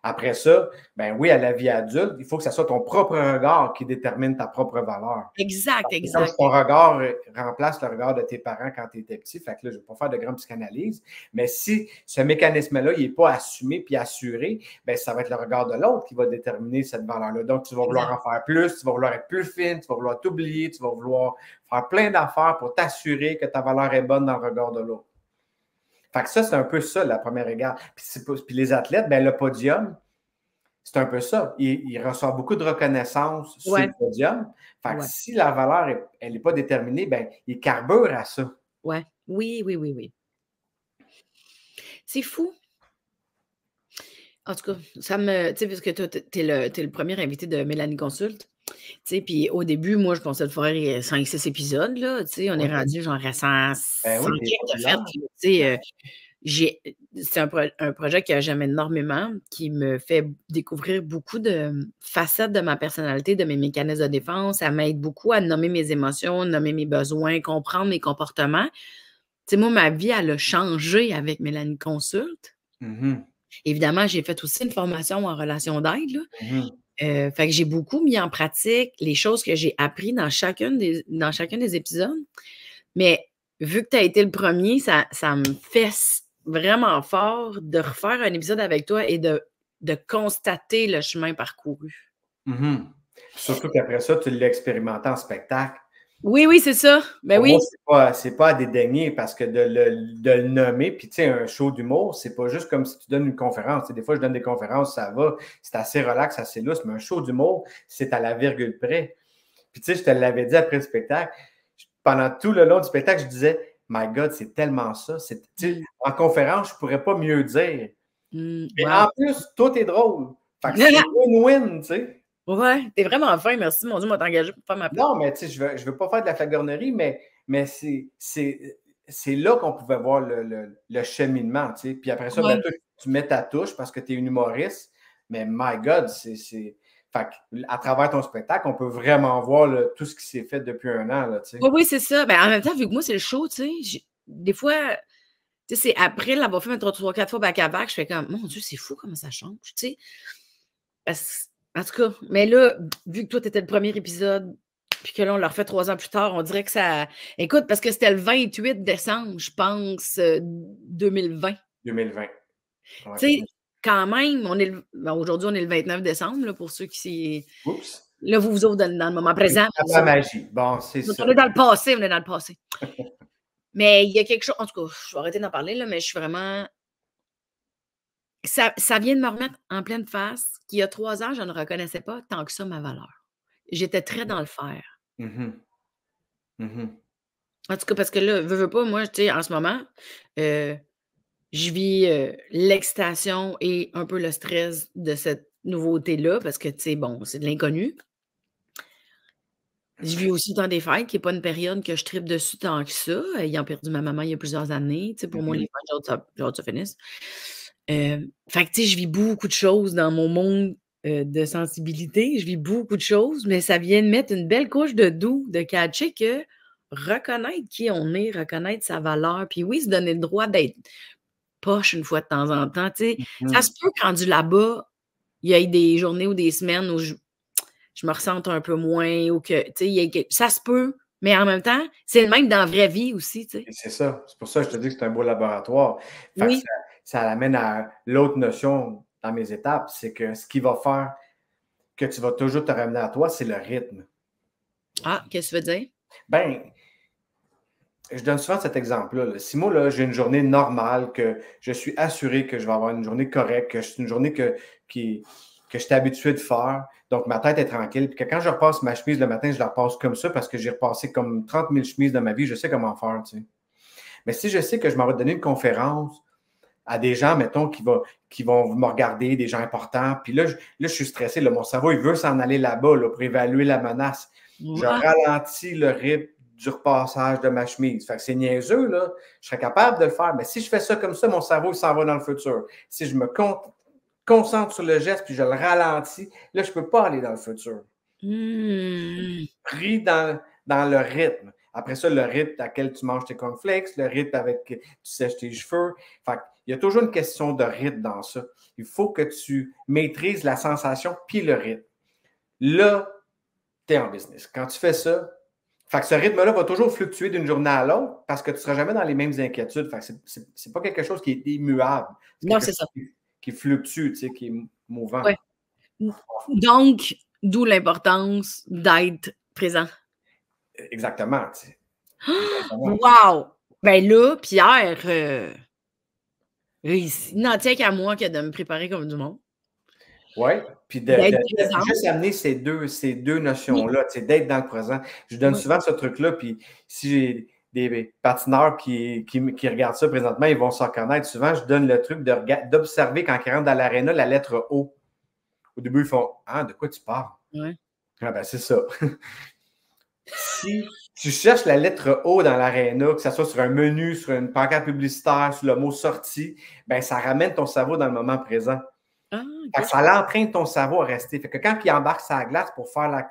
Après ça, ben oui, à la vie adulte, il faut que ce soit ton propre regard qui détermine ta propre valeur. Exact. Comme si ton regard remplace le regard de tes parents quand tu étais petit. Fait que là, je ne vais pas faire de grande psychanalyse, mais si ce mécanisme-là, il n'est pas assumé puis assuré, ben ça va être le regard de l'autre qui va déterminer cette valeur-là. Donc, tu vas vouloir en faire plus, tu vas vouloir être plus fine, tu vas vouloir t'oublier, tu vas vouloir faire plein d'affaires pour t'assurer que ta valeur est bonne dans le regard de l'autre. Fait que ça, c'est un peu ça, la première égale. Puis les athlètes, ben le podium, c'est un peu ça. Ils reçoivent beaucoup de reconnaissance sur le podium. Fait que si la valeur, elle n'est pas déterminée, ben ils carburent à ça. Ouais. Oui. C'est fou. En tout cas, ça me. Tu sais, parce que toi, t'es le premier invité de Mélanie Consulte. Tu sais, puis au début, moi, je pensais faire 5-6 épisodes, là. Tu sais, on est rendu genre à 100 de fait. Tu sais, c'est un projet que j'aime énormément, qui me fait découvrir beaucoup de facettes de ma personnalité, de mes mécanismes de défense. Ça m'aide beaucoup à nommer mes émotions, nommer mes besoins, comprendre mes comportements. Tu sais, moi, ma vie, elle a changé avec Mélanie Consulte. Évidemment, j'ai fait aussi une formation en relation d'aide. Fait que j'ai beaucoup mis en pratique les choses que j'ai apprises dans chacun des épisodes. Mais vu que tu as été le premier, ça me fait vraiment fort de refaire un épisode avec toi et de constater le chemin parcouru. Surtout qu'après ça, tu l'as expérimenté en spectacle. Oui, oui, c'est ça. Ben oui. C'est pas à dédaigner parce que de le nommer, puis tu sais, un show d'humour, c'est pas juste comme si tu donnes une conférence. T'sais, des fois, je donne des conférences, ça va, c'est assez relax, assez lousse, mais un show d'humour, c'est à la virgule près. Puis tu sais, je te l'avais dit après le spectacle, pendant tout le long du spectacle, je disais, My God, c'est tellement ça. En conférence, je pourrais pas mieux dire. Et Wow. en plus, tout est drôle. Fait que c'est win-win, tu sais. Ouais, t'es vraiment fin, merci. Mon Dieu, m'a t'engagé pour faire ma place. Non, mais tu sais, je veux pas faire de la flagornerie, mais c'est là qu'on pouvait voir le cheminement, tu sais. Puis après ça, ben, toi, tu mets ta touche parce que tu es une humoriste, mais my God, Fait à travers ton spectacle, on peut vraiment voir tout ce qui s'est fait depuis un an, là, tu sais. Oui, oui, c'est ça. Ben, en même temps, vu que moi, c'est le show, tu sais, des fois, tu sais, c'est après l'avoir fait 3-4 fois back-à-back, je fais comme, mon Dieu, c'est fou comment ça change, tu sais. En tout cas, mais là, vu que toi, tu étais le premier épisode, puis que là, on l'a refait 3 ans plus tard, on dirait que ça. Écoute, parce que c'était le 28 décembre, je pense, 2020. 2020. Ouais. Tu sais, quand même, aujourd'hui, on est le 29 décembre, là, pour ceux qui. Oups. Là, vous autres, dans le moment présent. C'est la magie. Bon, c'est ça. On est dans le passé, on est dans le passé. Mais il y a quelque chose, en tout cas, je vais arrêter d'en parler, là, mais je suis vraiment. Ça vient de me remettre en pleine face qu'il y a 3 ans, je ne reconnaissais pas tant que ça ma valeur. J'étais très dans le faire. En tout cas, parce que là, veux pas, moi, tu sais, en ce moment, je vis l'excitation et un peu le stress de cette nouveauté-là, parce que, tu sais, bon, c'est de l'inconnu. Je vis aussi le temps des fêtes, qui n'est pas une période que je tripe dessus tant que ça, ayant perdu ma maman il y a plusieurs années. Tu sais, pour moi, les fêtes, j'ai hâte que ça finisse. Fait que, tu sais, je vis beaucoup de choses dans mon monde de sensibilité. Je vis beaucoup de choses, mais ça vient de mettre une belle couche de doux, de catcher que reconnaître qui on est, reconnaître sa valeur, puis oui, se donner le droit d'être poche une fois de temps en temps. Tu sais, ça se peut quand du là-bas, il y ait des journées ou des semaines où je me ressente un peu moins ou que, tu sais, ça se peut, mais en même temps, c'est le même dans la vraie vie aussi, tu sais. C'est ça. C'est pour ça que je te dis que c'est un beau laboratoire. Fait Oui. que ça l'amène à l'autre notion dans mes étapes, c'est que ce qui va faire que tu vas toujours te ramener à toi, c'est le rythme. Ah, qu'est-ce que tu veux dire? Ben, je donne souvent cet exemple-là. Si moi, là, j'ai une journée normale, que je suis assuré que je vais avoir une journée correcte, que c'est une journée que je suis habitué de faire, donc ma tête est tranquille, puis que quand je repasse ma chemise le matin, je la repasse comme ça parce que j'ai repassé comme 30 000 chemises dans ma vie, je sais comment faire, tu sais. Mais si je sais que je m'en vais donner une conférence à des gens, mettons, qui vont me regarder, des gens importants, puis là, je suis stressé, là, mon cerveau, il veut s'en aller là-bas là, pour évaluer la menace. Je ralentis le rythme du repassage de ma chemise. Fait que c'est niaiseux, là. Je serais capable de le faire, mais si je fais ça comme ça, mon cerveau, il s'en va dans le futur. Si je me concentre sur le geste, puis je le ralentis, là, je ne peux pas aller dans le futur. Pris dans le rythme. Après ça, le rythme à quel tu manges tes cornflakes, le rythme avec tu sèches tes cheveux. Fait il y a toujours une question de rythme dans ça. Il faut que tu maîtrises la sensation puis le rythme. Là, tu es en business. Quand tu fais ça, fait que ce rythme-là va toujours fluctuer d'une journée à l'autre parce que tu ne seras jamais dans les mêmes inquiétudes. Fait que c'est pas quelque chose qui est immuable. Non, c'est ça. Qui fluctue, tu sais, qui est mouvant. Ouais. Donc, d'où l'importance d'être présent. Exactement. Wow! Ben là, Pierre, il n'en tient qu'à moi que de me préparer comme du monde. Oui, puis de juste amener ces deux notions-là, d'être dans le présent. Je donne souvent ce truc-là, puis si j'ai des patineurs qui regardent ça présentement, ils vont s'en connaître. Souvent, je donne le truc d'observer quand ils rentrent dans l'aréna la lettre O. Au début, ils font « Ah, de quoi tu parles? » Ah ben, c'est ça. Si tu cherches la lettre O dans l'aréna, que ce soit sur un menu, sur une pancarte publicitaire, sur le mot « sortie », ben ça ramène ton cerveau dans le moment présent. Ça l'entraîne ton cerveau à rester. Fait que quand il embarque sa glace pour faire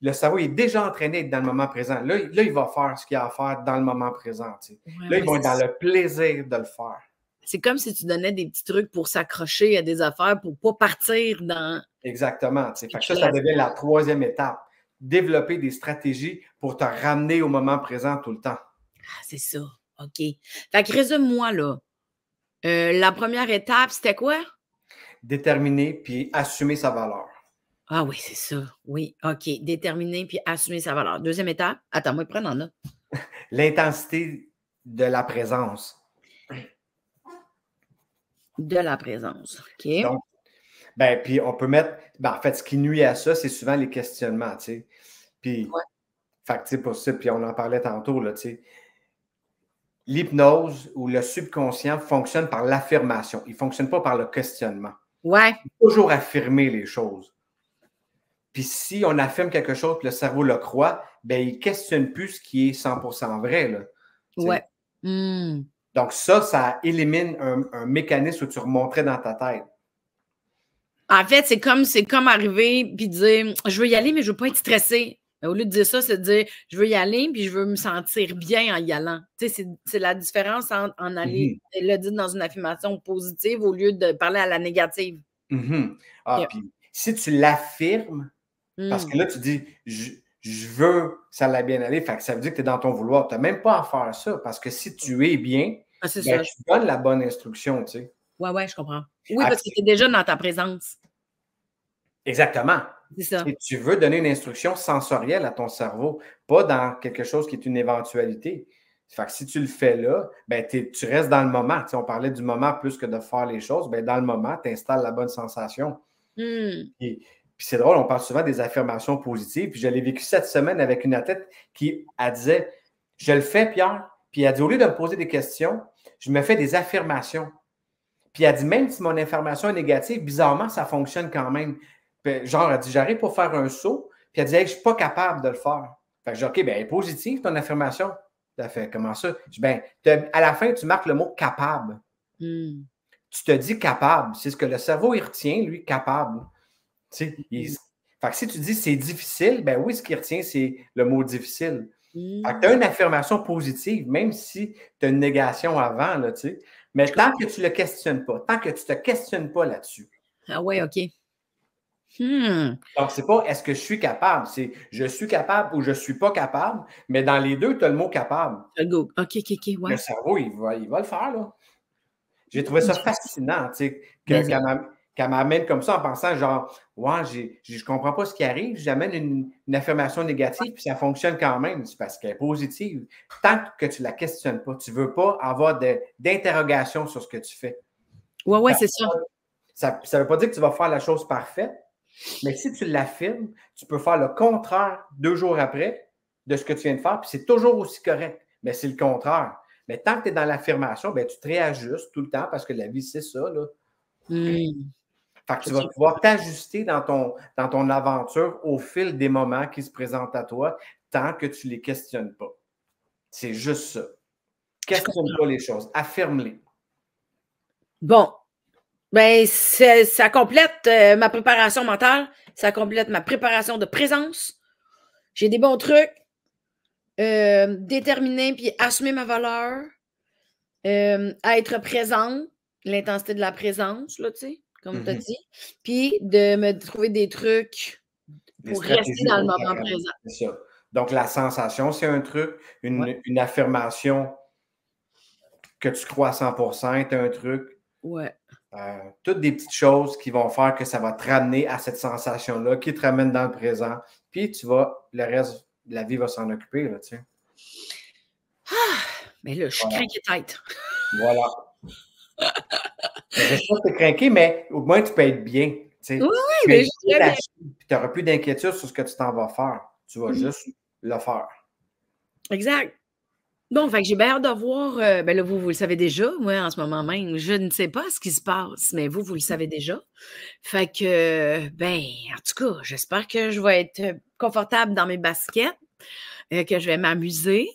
le cerveau est déjà entraîné à être dans le moment présent. Là, il va faire ce qu'il a à faire dans le moment présent. Là, ils vont être dans le plaisir de le faire. C'est comme si tu donnais des petits trucs pour s'accrocher à des affaires pour ne pas partir dans. Exactement. Fait que ça devient la troisième étape. Développer des stratégies pour te ramener au moment présent tout le temps. Ah, c'est ça. OK. Fait que résume-moi, là. La première étape, c'était quoi? Déterminer puis assumer sa valeur. Ah oui, c'est ça. Oui, OK. Déterminer puis assumer sa valeur. Deuxième étape. Attends, moi, prendre en note. L'intensité de la présence. De la présence. OK. Donc, ben, puis on peut mettre. Ben, en fait, ce qui nuit à ça, c'est souvent les questionnements, tu sais. Puis, Ouais. fait que, tu sais, pour ça, puis on en parlait tantôt, là, tu sais. L'hypnose ou le subconscient fonctionne par l'affirmation. Il ne fonctionne pas par le questionnement. Ouais. Il faut toujours affirmer les choses. Puis si on affirme quelque chose que le cerveau le croit, ben il ne questionne plus ce qui est 100% vrai, là. Ouais. Mmh. Donc ça élimine un mécanisme où tu remonterais dans ta tête. En fait, c'est comme arriver puis dire je veux y aller, mais je veux pas être stressée. Au lieu de dire ça, c'est de dire je veux y aller puis je veux me sentir bien en y allant. Tu sais, c'est la différence entre en aller le dire dans une affirmation positive au lieu de parler à la négative. Ah, Yeah. puis si tu l'affirmes, parce que là, tu dis je veux que ça aille bien aller, fait que ça veut dire que tu es dans ton vouloir. Tu n'as même pas à faire ça, parce que si tu es bien, c'est ben, ça. tu donnes la bonne instruction, tu sais. Ouais, je comprends. Oui, parce que tu es déjà dans ta présence. Exactement. C'est ça. Et tu veux donner une instruction sensorielle à ton cerveau, pas dans quelque chose qui est une éventualité. Fait que si tu le fais là, ben tu restes dans le moment. Tu sais, on parlait du moment plus que de faire les choses. Ben dans le moment, tu installes la bonne sensation. Puis c'est drôle, on parle souvent des affirmations positives. Puis je l'ai vécu cette semaine avec une athlète qui elle disait je le fais, Pierre. Puis elle dit au lieu de me poser des questions, je me fais des affirmations. Puis elle dit même si mon affirmation est négative, bizarrement, ça fonctionne quand même. Genre, elle dit, j'arrive pour faire un saut, puis elle dit, hey, je ne suis pas capable de le faire. Fait que je dis, OK, bien, positive ton affirmation. Elle fait, comment ça? Je dis, ben, à la fin, tu marques le mot capable. Tu te dis capable. C'est ce que le cerveau, il retient, lui, capable. Tu sais, fait que si tu dis c'est difficile, ben oui, ce qu'il retient, c'est le mot difficile. Fait que tu as une affirmation positive, même si tu as une négation avant, là, tu sais. Mais tant que tu ne le questionnes pas, tant que tu ne te questionnes pas là-dessus. Ah ouais, OK. Donc, c'est pas est-ce que je suis capable, c'est je suis capable ou je ne suis pas capable, mais dans les deux, tu as le mot capable. OK, ouais. Le cerveau, il va le faire, là. J'ai trouvé ça fascinant, tu sais, qu'elle m'amène comme ça en pensant genre, ouais, je comprends pas ce qui arrive, j'amène une affirmation négative, puis ça fonctionne quand même. C'est parce qu'elle est positive. Tant que tu la questionnes pas, tu veux pas avoir d'interrogation sur ce que tu fais. Ouais, c'est ça. Ça veut pas dire que tu vas faire la chose parfaite, mais si tu l'affirmes, tu peux faire le contraire 2 jours après de ce que tu viens de faire, puis c'est toujours aussi correct. Mais c'est le contraire. Mais tant que tu es dans l'affirmation, ben, tu te réajustes tout le temps parce que la vie, c'est ça, là. Fait que tu vas pouvoir t'ajuster dans ton aventure au fil des moments qui se présentent à toi tant que tu ne les questionnes pas. C'est juste ça. Questionne pas les choses. Affirme-les. Bon. Ben, ça complète ma préparation mentale. Ça complète ma préparation de présence. J'ai des bons trucs. Déterminer puis assumer ma valeur. Être présente. L'intensité de la présence, là, tu sais, comme tu as dit. Puis de me trouver des trucs pour rester dans le moment présent. C'est ça. Donc, la sensation, c'est un truc. Une affirmation que tu crois à 100% est un truc. Ouais. Toutes des petites choses qui vont faire que ça va te ramener à cette sensation-là, qui te ramène dans le présent. Puis, le reste de la vie va s'en occuper, là, tu sais. Mais là, je suis craquée tête. Voilà. Je sais pas que tu es craqué, mais au moins, tu peux être bien. Tu sais. Oui, mais je suis très bien. Tu n'auras plus d'inquiétude sur ce que tu t'en vas faire. Tu vas juste le faire. Exact. Bon, fait que j'ai bien hâte de voir. Ben là, vous le savez déjà, moi, en ce moment même. Je ne sais pas ce qui se passe, mais vous le savez déjà. Fait que, ben, en tout cas, j'espère que je vais être confortable dans mes baskets, que je vais m'amuser,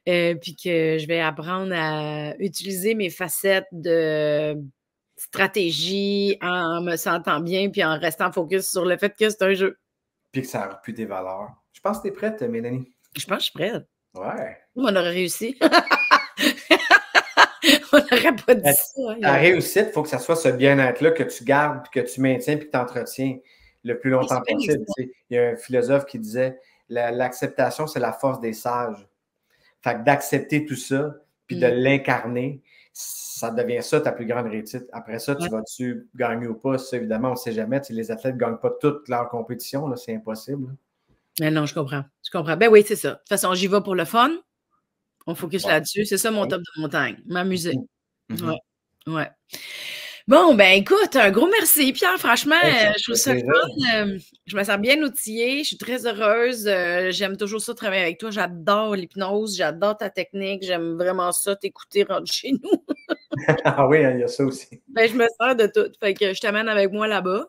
puis que je vais apprendre à utiliser mes facettes de stratégie en me sentant bien, puis en restant focus sur le fait que c'est un jeu. Puis que ça a plus tes valeurs. Je pense que tu es prête, Mélanie. Je pense que je suis prête. Ouais. On aurait réussi. On n'aurait pas dit ça. La réussite, il faut que ça soit ce bien-être-là que tu gardes, puis que tu maintiens, puis que tu entretiens le plus longtemps possible. Il y a un philosophe qui disait l'acceptation, c'est la force des sages. Fait que d'accepter tout ça, puis de l'incarner, ça devient ça ta plus grande réussite. Après ça, tu vas-tu gagner ou pas? Ça, évidemment, on ne sait jamais. Les athlètes ne gagnent pas toute leur compétition. C'est impossible. Mais non, je comprends. Je comprends. Ben oui, c'est ça. De toute façon, j'y vais pour le fun. On focus là-dessus. C'est ça mon top de montagne. M'amuser. Ouais. Bon, ben écoute, un gros merci, Pierre. Franchement, je trouve ça fun. Je me sens bien outillée. Je suis très heureuse. J'aime toujours ça, travailler avec toi. J'adore l'hypnose. J'adore ta technique. J'aime vraiment ça, t'écouter rendu chez nous. Ah oui, il y a ça aussi. Ben, je me sers de tout. Fait que je t'amène avec moi là-bas.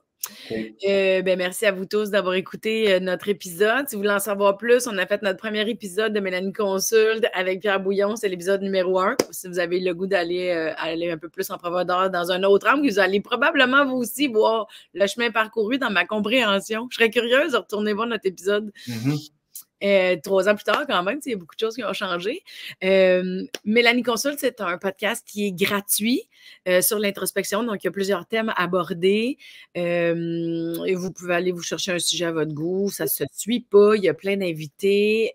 Ben, merci à vous tous d'avoir écouté notre épisode. Si vous voulez en savoir plus, on a fait notre premier épisode de Mélanie Consulte avec Pierre Bouillon. C'est l'épisode numéro 1. Si vous avez le goût d'aller aller un peu plus en profondeur dans un autre angle, vous allez probablement vous aussi voir le chemin parcouru dans ma compréhension. Je serais curieuse de retourner voir notre épisode. 3 ans plus tard, quand même, il y a beaucoup de choses qui ont changé. Mélanie Consulte, c'est un podcast qui est gratuit sur l'introspection. Donc, il y a plusieurs thèmes abordés. Et vous pouvez aller vous chercher un sujet à votre goût. Ça ne se suit pas. Il y a plein d'invités.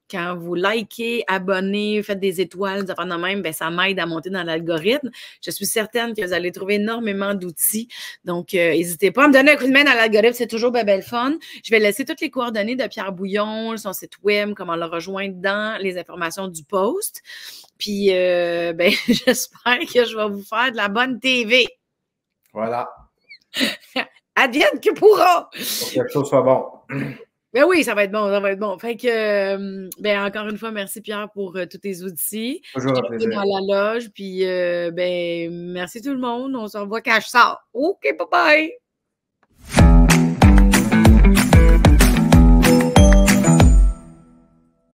Quand vous likez, abonnez, faites des étoiles, des affaires de même, ben, ça m'aide à monter dans l'algorithme. Je suis certaine que vous allez trouver énormément d'outils. Donc, n'hésitez pas à me donner un coup de main dans l'algorithme. C'est toujours belle fun. Je vais laisser toutes les coordonnées de Pierre Bouillon, son site web, comment le rejoindre dans les informations du post. Puis, ben, j'espère que je vais vous faire de la bonne TV. Voilà. Advienne que pourra. Pour que quelque chose soit bon. Ben oui, ça va être bon, ça va être bon. Fait que, ben encore une fois, merci Pierre pour tous tes outils. Toujours un plaisir. Dans la loge, puis ben merci tout le monde. On se revoit quand je sors. OK, bye bye!